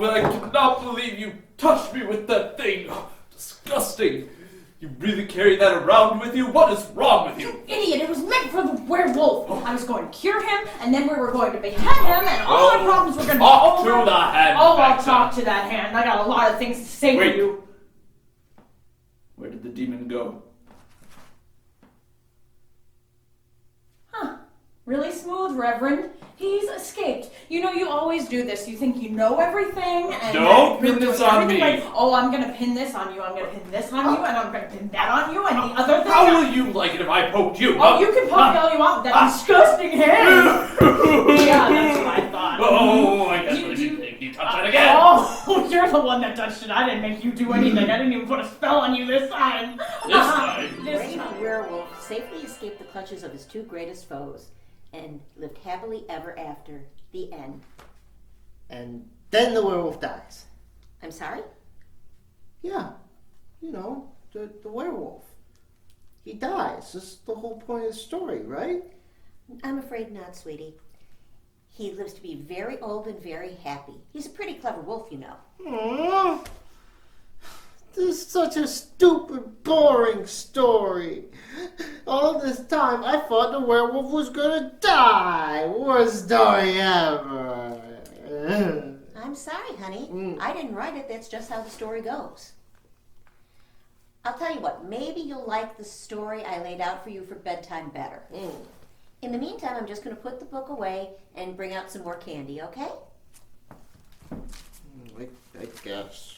I cannot believe you touched me with that thing. Oh, disgusting. You really carry that around with you? What is wrong with you? Idiot, it was meant for the werewolf. I was going to cure him, and then we were going to behead him, and all our problems were going to be Talk over. to the hand. Oh, I'll Magda. talk to that hand. I got a lot of things to say Wait. to you. Where did the demon go? Huh. Really smooth, Reverend. He's escaped. You know, you always do this. You think you know everything, and Don't you're pin this doing on everything me. Like, oh, I'm going to pin this on you. I'm going to pin this on you, and I'm going to pin that on you, and the other thing. How will you like it if I poked you? Oh, you can poke me all you want with that disgusting hand. Yeah, that's what I thought. Oh, I can't believe you touched that again. Oh, you're the one that touched it. I didn't make you do anything. I didn't even put a spell on you this time. This time. Brave werewolf safely escaped the clutches of his two greatest foes and lived happily ever after. The end. And then the werewolf dies. I'm sorry? Yeah, the werewolf. He dies. That's the whole point of the story, right? I'm afraid not, sweetie. He lives to be very old and very happy. He's a pretty clever wolf, you know. Aww. This is such a stupid, boring story. All this time, I thought the werewolf was gonna die. Worst story ever. I'm sorry, honey. I didn't write it. That's just how the story goes. I'll tell you what. Maybe you'll like the story I laid out for you for bedtime better. In the meantime, I'm just going to put the book away and bring out some more candy, okay? I guess.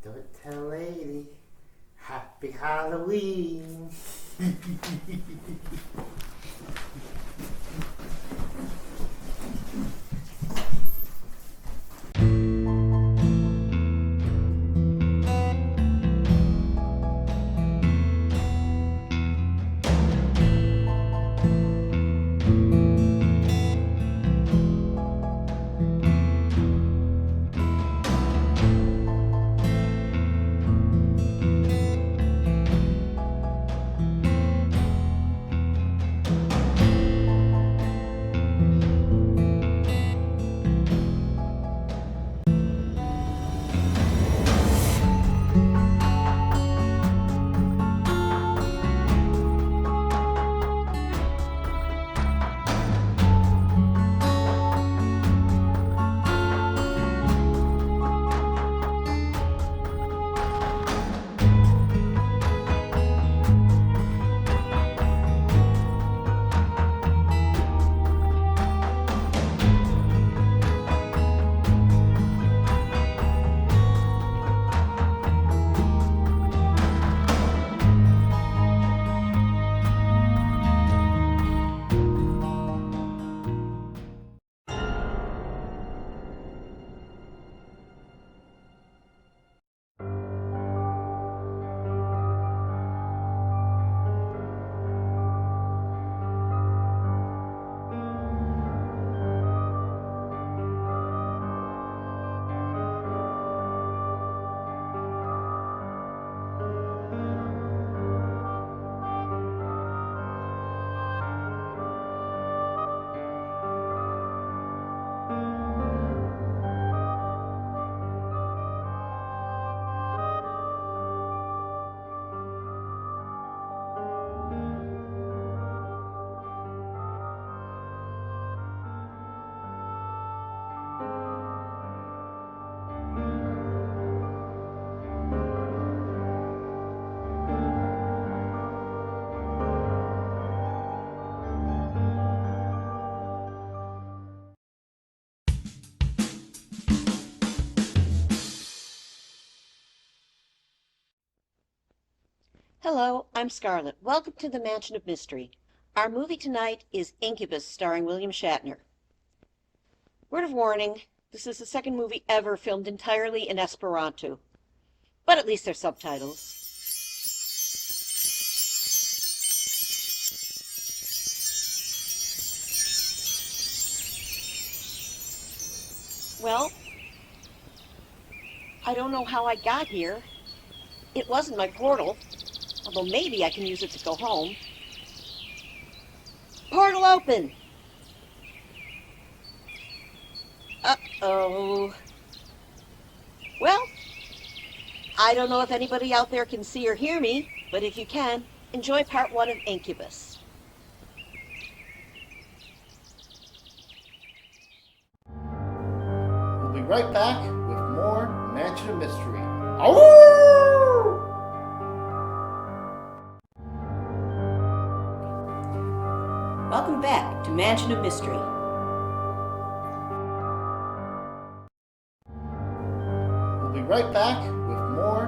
Don't tell lady. Happy Halloween. Hello, I'm Scarlett. Welcome to the Mansion of Mystery. Our movie tonight is Incubus, starring William Shatner. Word of warning, this is the second movie ever filmed entirely in Esperanto. But at least there's subtitles. Well, I don't know how I got here. It wasn't my portal. Although maybe I can use it to go home. Portal open! Uh-oh. Well, I don't know if anybody out there can see or hear me, but if you can, enjoy part 1 of Incubus. We'll be right back with more Mansion of Mystery. Ow! Welcome back to Mansion of Mystery. We'll be right back with more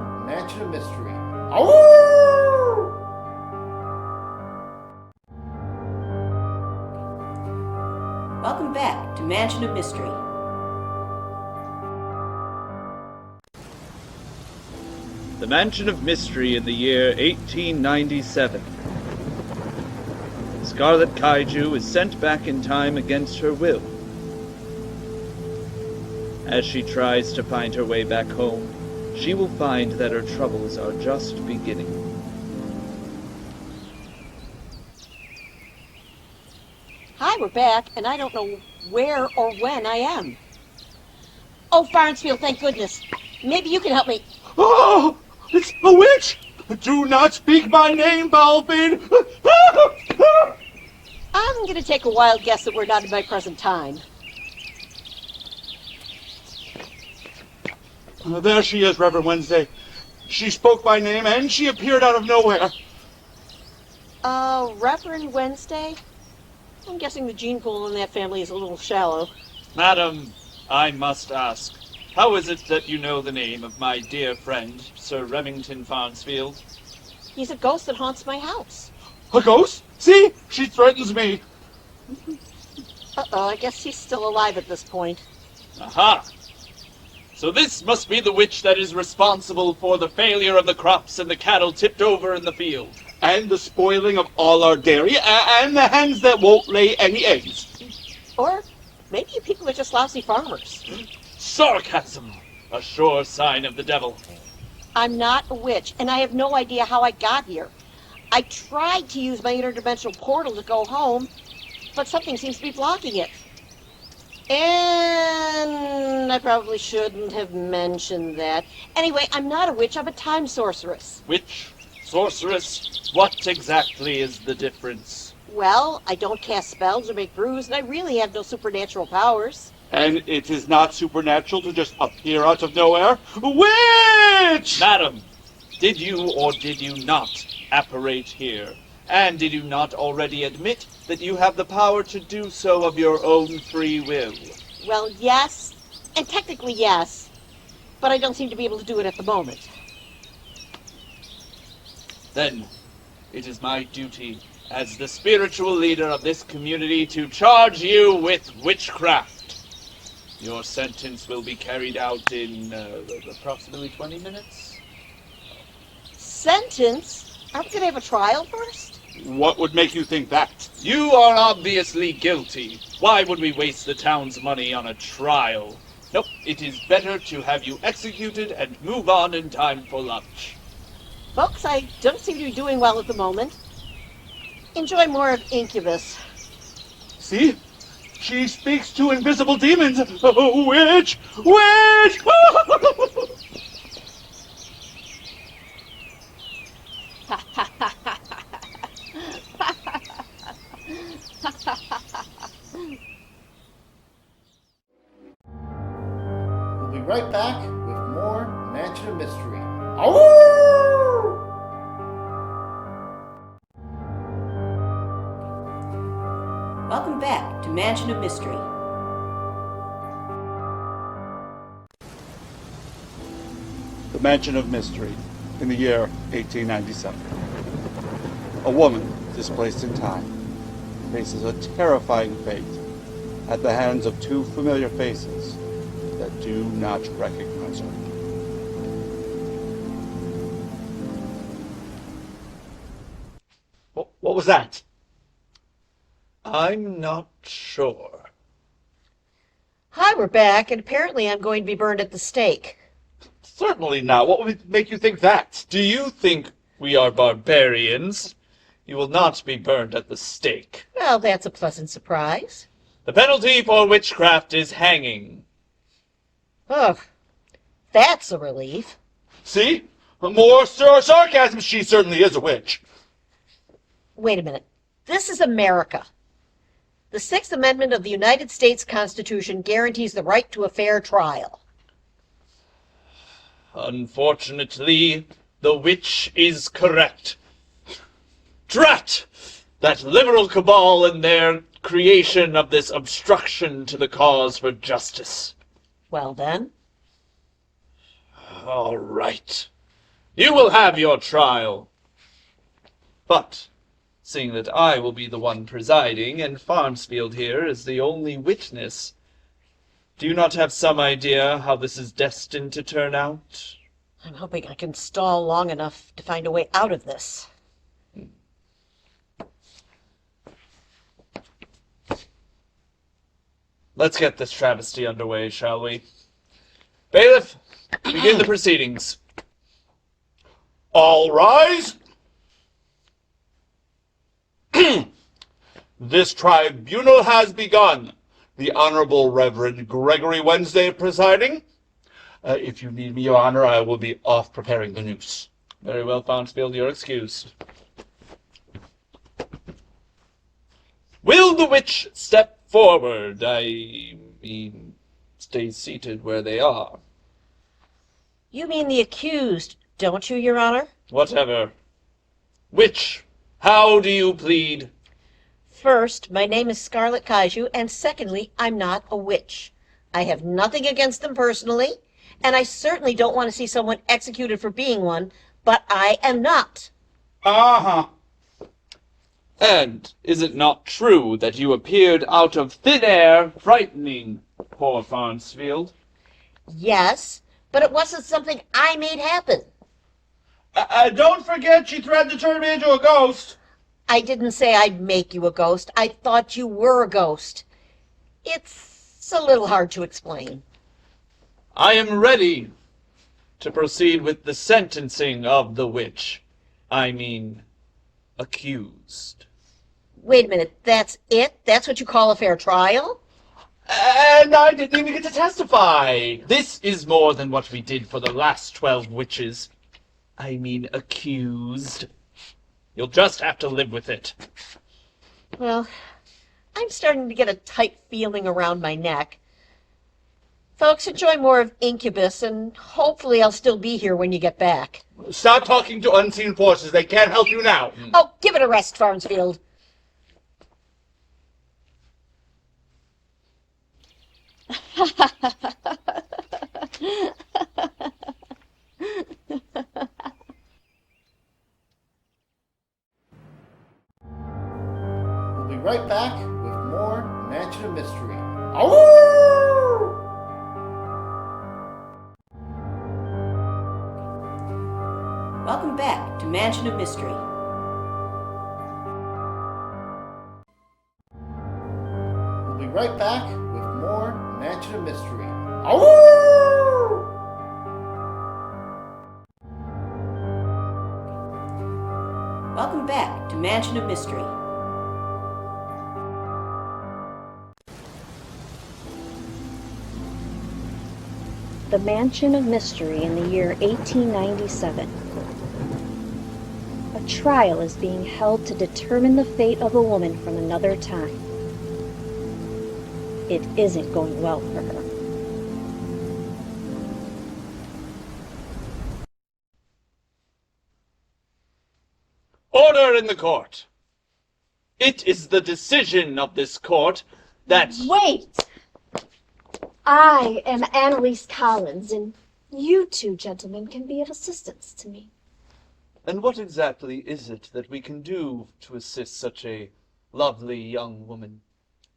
Mystery. Ow! Welcome back to Mansion of Mystery. The Mansion of Mystery in the year 1897. Scarlett Kaiju is sent back in time against her will. As she tries to find her way back home, she will find that her troubles are just beginning. Hi, we're back, and I don't know where or when I am. Oh, Farnsfield, thank goodness. Maybe you can help me. Oh, it's a witch! Do not speak my name, Balvin! I'm going to take a wild guess that we're not in my present time. There she is, Reverend Wednesday. She spoke my name, and she appeared out of nowhere. Reverend Wednesday? I'm guessing the gene pool in that family is a little shallow. Madam, I must ask, how is it that you know the name of my dear friend, Sir Remington Farnsfield? He's a ghost that haunts my house. A ghost? See? She threatens me. Uh-oh, I guess he's still alive at this point. Aha! So this must be the witch that is responsible for the failure of the crops and the cattle tipped over in the field. And the spoiling of all our dairy, and the hens that won't lay any eggs. Or maybe you people are just lousy farmers. Sarcasm! A sure sign of the devil. I'm not a witch, and I have no idea how I got here. I tried to use my interdimensional portal to go home, but something seems to be blocking it. And I probably shouldn't have mentioned that. Anyway, I'm not a witch, I'm a time sorceress. Witch? Sorceress? What exactly is the difference? Well, I don't cast spells or make brews, and I really have no supernatural powers. And it is not supernatural to just appear out of nowhere. Witch! Madam, did you or did you not apparate here? And did you not already admit that you have the power to do so of your own free will? Well, yes, and technically yes, but I don't seem to be able to do it at the moment. Then, it is my duty as the spiritual leader of this community to charge you with witchcraft. Your sentence will be carried out in approximately 20 minutes. Sentence? Aren't we going to have a trial first? What would make you think that? You are obviously guilty. Why would we waste the town's money on a trial? Nope, it is better to have you executed and move on in time for lunch. Folks, I don't seem to be doing well at the moment. Enjoy more of Incubus. See? She speaks to invisible demons. Oh, witch! Witch! We'll be right back with more Mansion of Mystery. Ow! Welcome back to Mansion of Mystery. The Mansion of Mystery in the year 1897. A woman displaced in time faces a terrifying fate at the hands of two familiar faces that do not recognize her. What was that? I'm not sure. Hi, we're back, and apparently I'm going to be burned at the stake. Certainly not. What would make you think that? Do you think we are barbarians? You will not be burned at the stake. Well, that's a pleasant surprise. The penalty for witchcraft is hanging. Ugh, that's a relief. See? More sarcasm. She certainly is a witch. Wait a minute. This is America. The Sixth Amendment of the United States Constitution guarantees the right to a fair trial. Unfortunately, the witch is correct. Drat! That liberal cabal and their creation of this obstruction to the cause for justice. Well then. All right. You will have your trial. But, seeing that I will be the one presiding, and Farnsfield here is the only witness, do you not have some idea how this is destined to turn out? I'm hoping I can stall long enough to find a way out of this. Let's get this travesty underway, shall we? Bailiff, begin the proceedings. All rise. This tribunal has begun. The Honorable Reverend Gregory Wednesday presiding. If you need me, Your Honor, I will be off preparing the noose. Very well, Farnsfield, you're excused. Will the witch step forward? I mean, stay seated where they are. You mean the accused, don't you, Your Honor? Whatever. Witch, how do you plead? First, my name is Scarlett Kaiju, and secondly, I'm not a witch. I have nothing against them personally, and I certainly don't want to see someone executed for being one, but I am not. Uh-huh. And is it not true that you appeared out of thin air, frightening poor Farnsfield? Yes, but it wasn't something I made happen. Don't forget she threatened to turn me into a ghost. I didn't say I'd make you a ghost. I thought you were a ghost. It's a little hard to explain. I am ready to proceed with the sentencing of the witch. I mean, accused. Wait a minute, that's it? That's what you call a fair trial? And I didn't even get to testify. This is more than what we did for the last 12 witches. I mean, accused. You'll just have to live with it. Well, I'm starting to get a tight feeling around my neck. Folks, enjoy more of Incubus, and hopefully I'll still be here when you get back. Stop talking to unseen forces. They can't help you now. Oh, give it a rest, Farnsfield. We'll be right back with more Mansion of Mystery. Oh! Welcome back to Mansion of Mystery. We'll be right back with more Mansion of Mystery. Oh! Welcome back to Mansion of Mystery. The Mansion of Mystery in the year 1897. A trial is being held to determine the fate of a woman from another time. It isn't going well for her. Order in the court. It is the decision of this court that... Wait! I am Annalise Collins, and you two gentlemen can be of assistance to me. And what exactly is it that we can do to assist such a lovely young woman?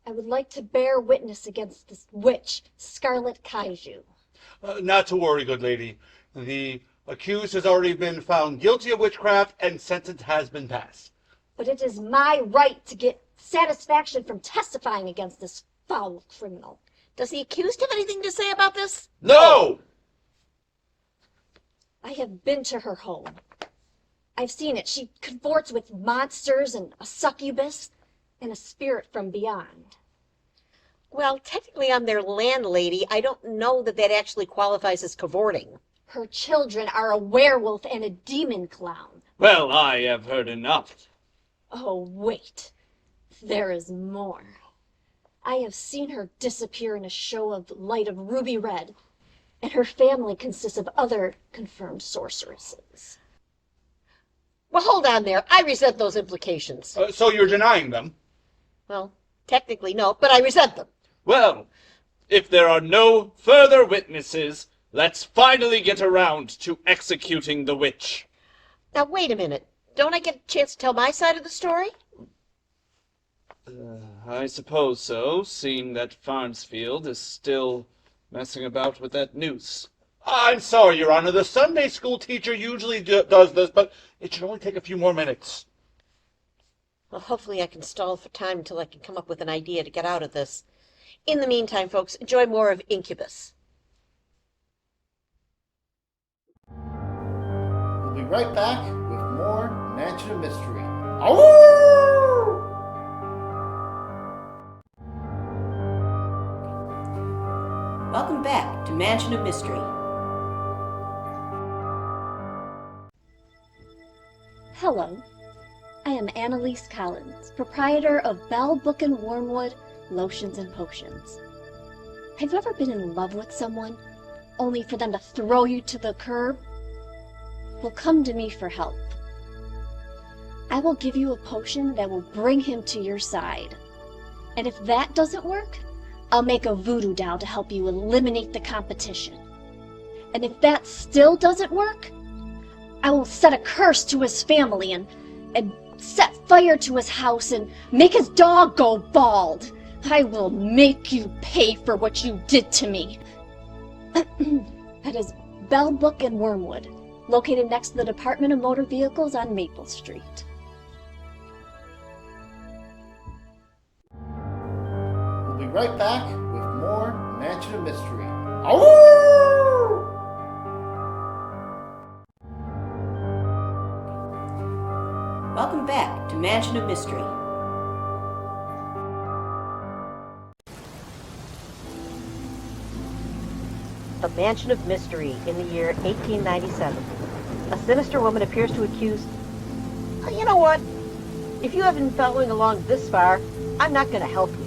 I would like to bear witness against this witch, Scarlett Kaiju. Not to worry, good lady. The accused has already been found guilty of witchcraft and sentence has been passed. But it is my right to get satisfaction from testifying against this foul criminal. Does the accused have anything to say about this? No! I have been to her home. I've seen it. She cavorts with monsters and a succubus and a spirit from beyond. Well, technically I'm their landlady. I don't know that that actually qualifies as cavorting. Her children are a werewolf and a demon clown. Well, I have heard enough. Oh, wait. There is more. I have seen her disappear in a show of light of ruby red, and her family consists of other confirmed sorceresses. Well, hold on there. I resent those implications. So you're denying them? Well, technically no, but I resent them. Well, if there are no further witnesses, Let's finally get around to executing the witch. Now, wait a minute. Don't I get a chance to tell my side of the story? I suppose so, seeing that Farnsfield is still messing about with that noose. I'm sorry, Your Honor. The Sunday school teacher usually does this, but it should only take a few more minutes. Well, hopefully I can stall for time until I can come up with an idea to get out of this. In the meantime, folks, enjoy more of Incubus. We'll be right back with more Mansion of Mystery. Oh! Welcome back to Mansion of Mystery. Hello. I am Annalise Collins, proprietor of Bell Book and Wormwood Lotions and Potions. Have you ever been in love with someone, only for them to throw you to the curb? Well, come to me for help. I will give you a potion that will bring him to your side. And if that doesn't work, I'll make a voodoo doll to help you eliminate the competition. And if that still doesn't work, I will set a curse to his family and set fire to his house and make his dog go bald. I will make you pay for what you did to me. That is Bell Book and Wormwood, located next to the Department of Motor Vehicles on Maple Street. We'll be right back with more Mansion of Mystery. Oh! Welcome back to Mansion of Mystery. The Mansion of Mystery in the year 1897. A sinister woman appears to accuse... Oh, you know what? If you haven't been following along this far, I'm not going to help you.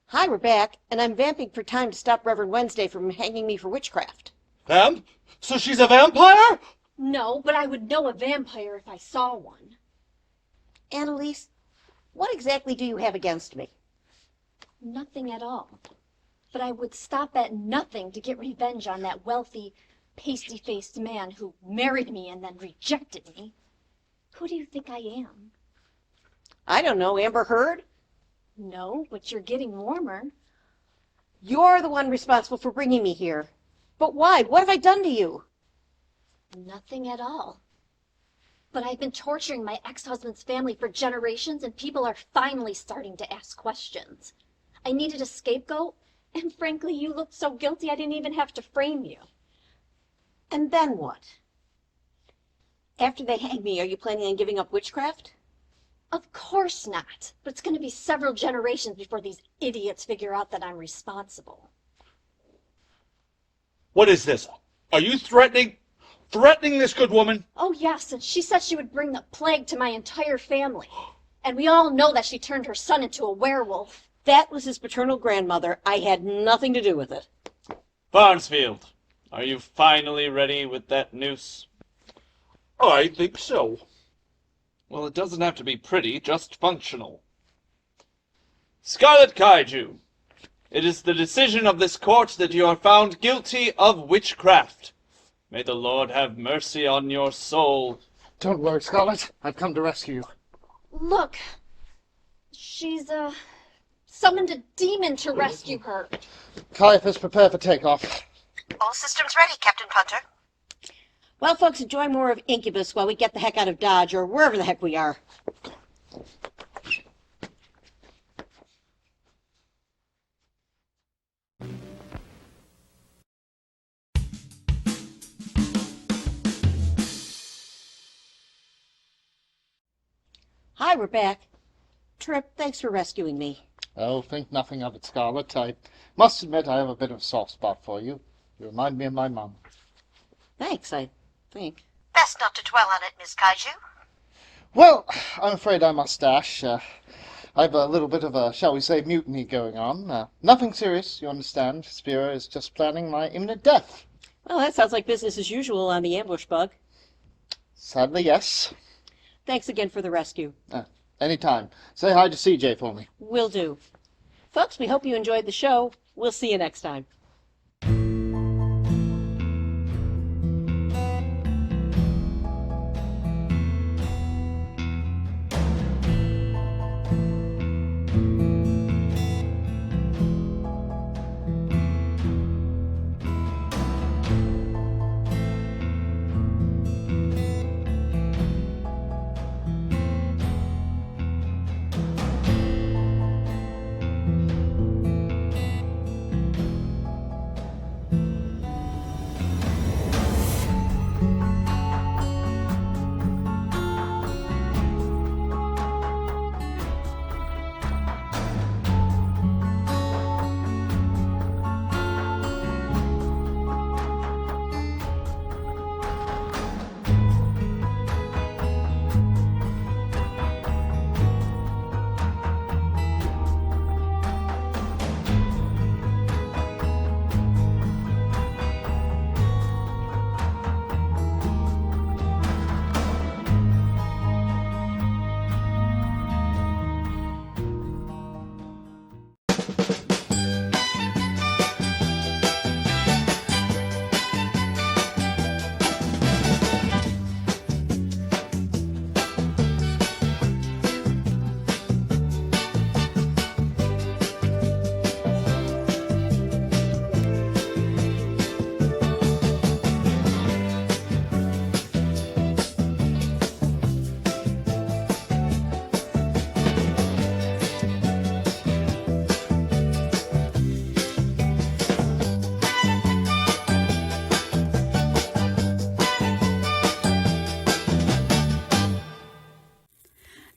Hi, we're back, and I'm vamping for time to stop Reverend Wednesday from hanging me for witchcraft. Vamp? So she's a vampire? No, but I would know a vampire if I saw one. Annalise, what exactly do you have against me? Nothing at all. But I would stop at nothing to get revenge on that wealthy, pasty-faced man who married me and then rejected me. Who do you think I am? I don't know, Amber Heard? No, but you're getting warmer. You're the one responsible for bringing me here. But why? What have I done to you? Nothing at all. But I've been torturing my ex-husband's family for generations, and people are finally starting to ask questions. I needed a scapegoat, and frankly, you looked so guilty I didn't even have to frame you. And then what? After they hang me, are you planning on giving up witchcraft? Of course not. But it's going to be several generations before these idiots figure out that I'm responsible. What is this? Are you threatening this good woman? Oh, yes, and she said she would bring the plague to my entire family. And we all know that she turned her son into a werewolf. That was his paternal grandmother. I had nothing to do with it. Farnsfield, are you finally ready with that noose? I think so. Well, it doesn't have to be pretty, just functional. Scarlett Kaiju, it is the decision of this court that you are found guilty of witchcraft. May the Lord have mercy on your soul. Don't worry, Scarlet. I've come to rescue you. Look, she's, summoned a demon to rescue her. Caiaphas, prepare for takeoff. All systems ready, Captain Punter. Well, folks, enjoy more of Incubus while we get the heck out of Dodge, or wherever the heck we are. Hi, we're back. Trip, thanks for rescuing me. Oh, think nothing of it, Scarlet. I must admit I have a bit of a soft spot for you. You remind me of my mum. Thanks, I think. Best not to dwell on it, Miss Kaiju. Well, I'm afraid I must dash. I have a little bit of a, shall we say, mutiny going on. Nothing serious, you understand. Spira is just planning my imminent death. Well, that sounds like business as usual on the ambush bug. Sadly, yes. Thanks again for the rescue. Anytime. Say hi to CJ for me. Will do. Folks, we hope you enjoyed the show. We'll see you next time.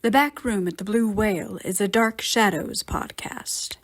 The Back Room at the Blue Whale is a Dark Shadows podcast.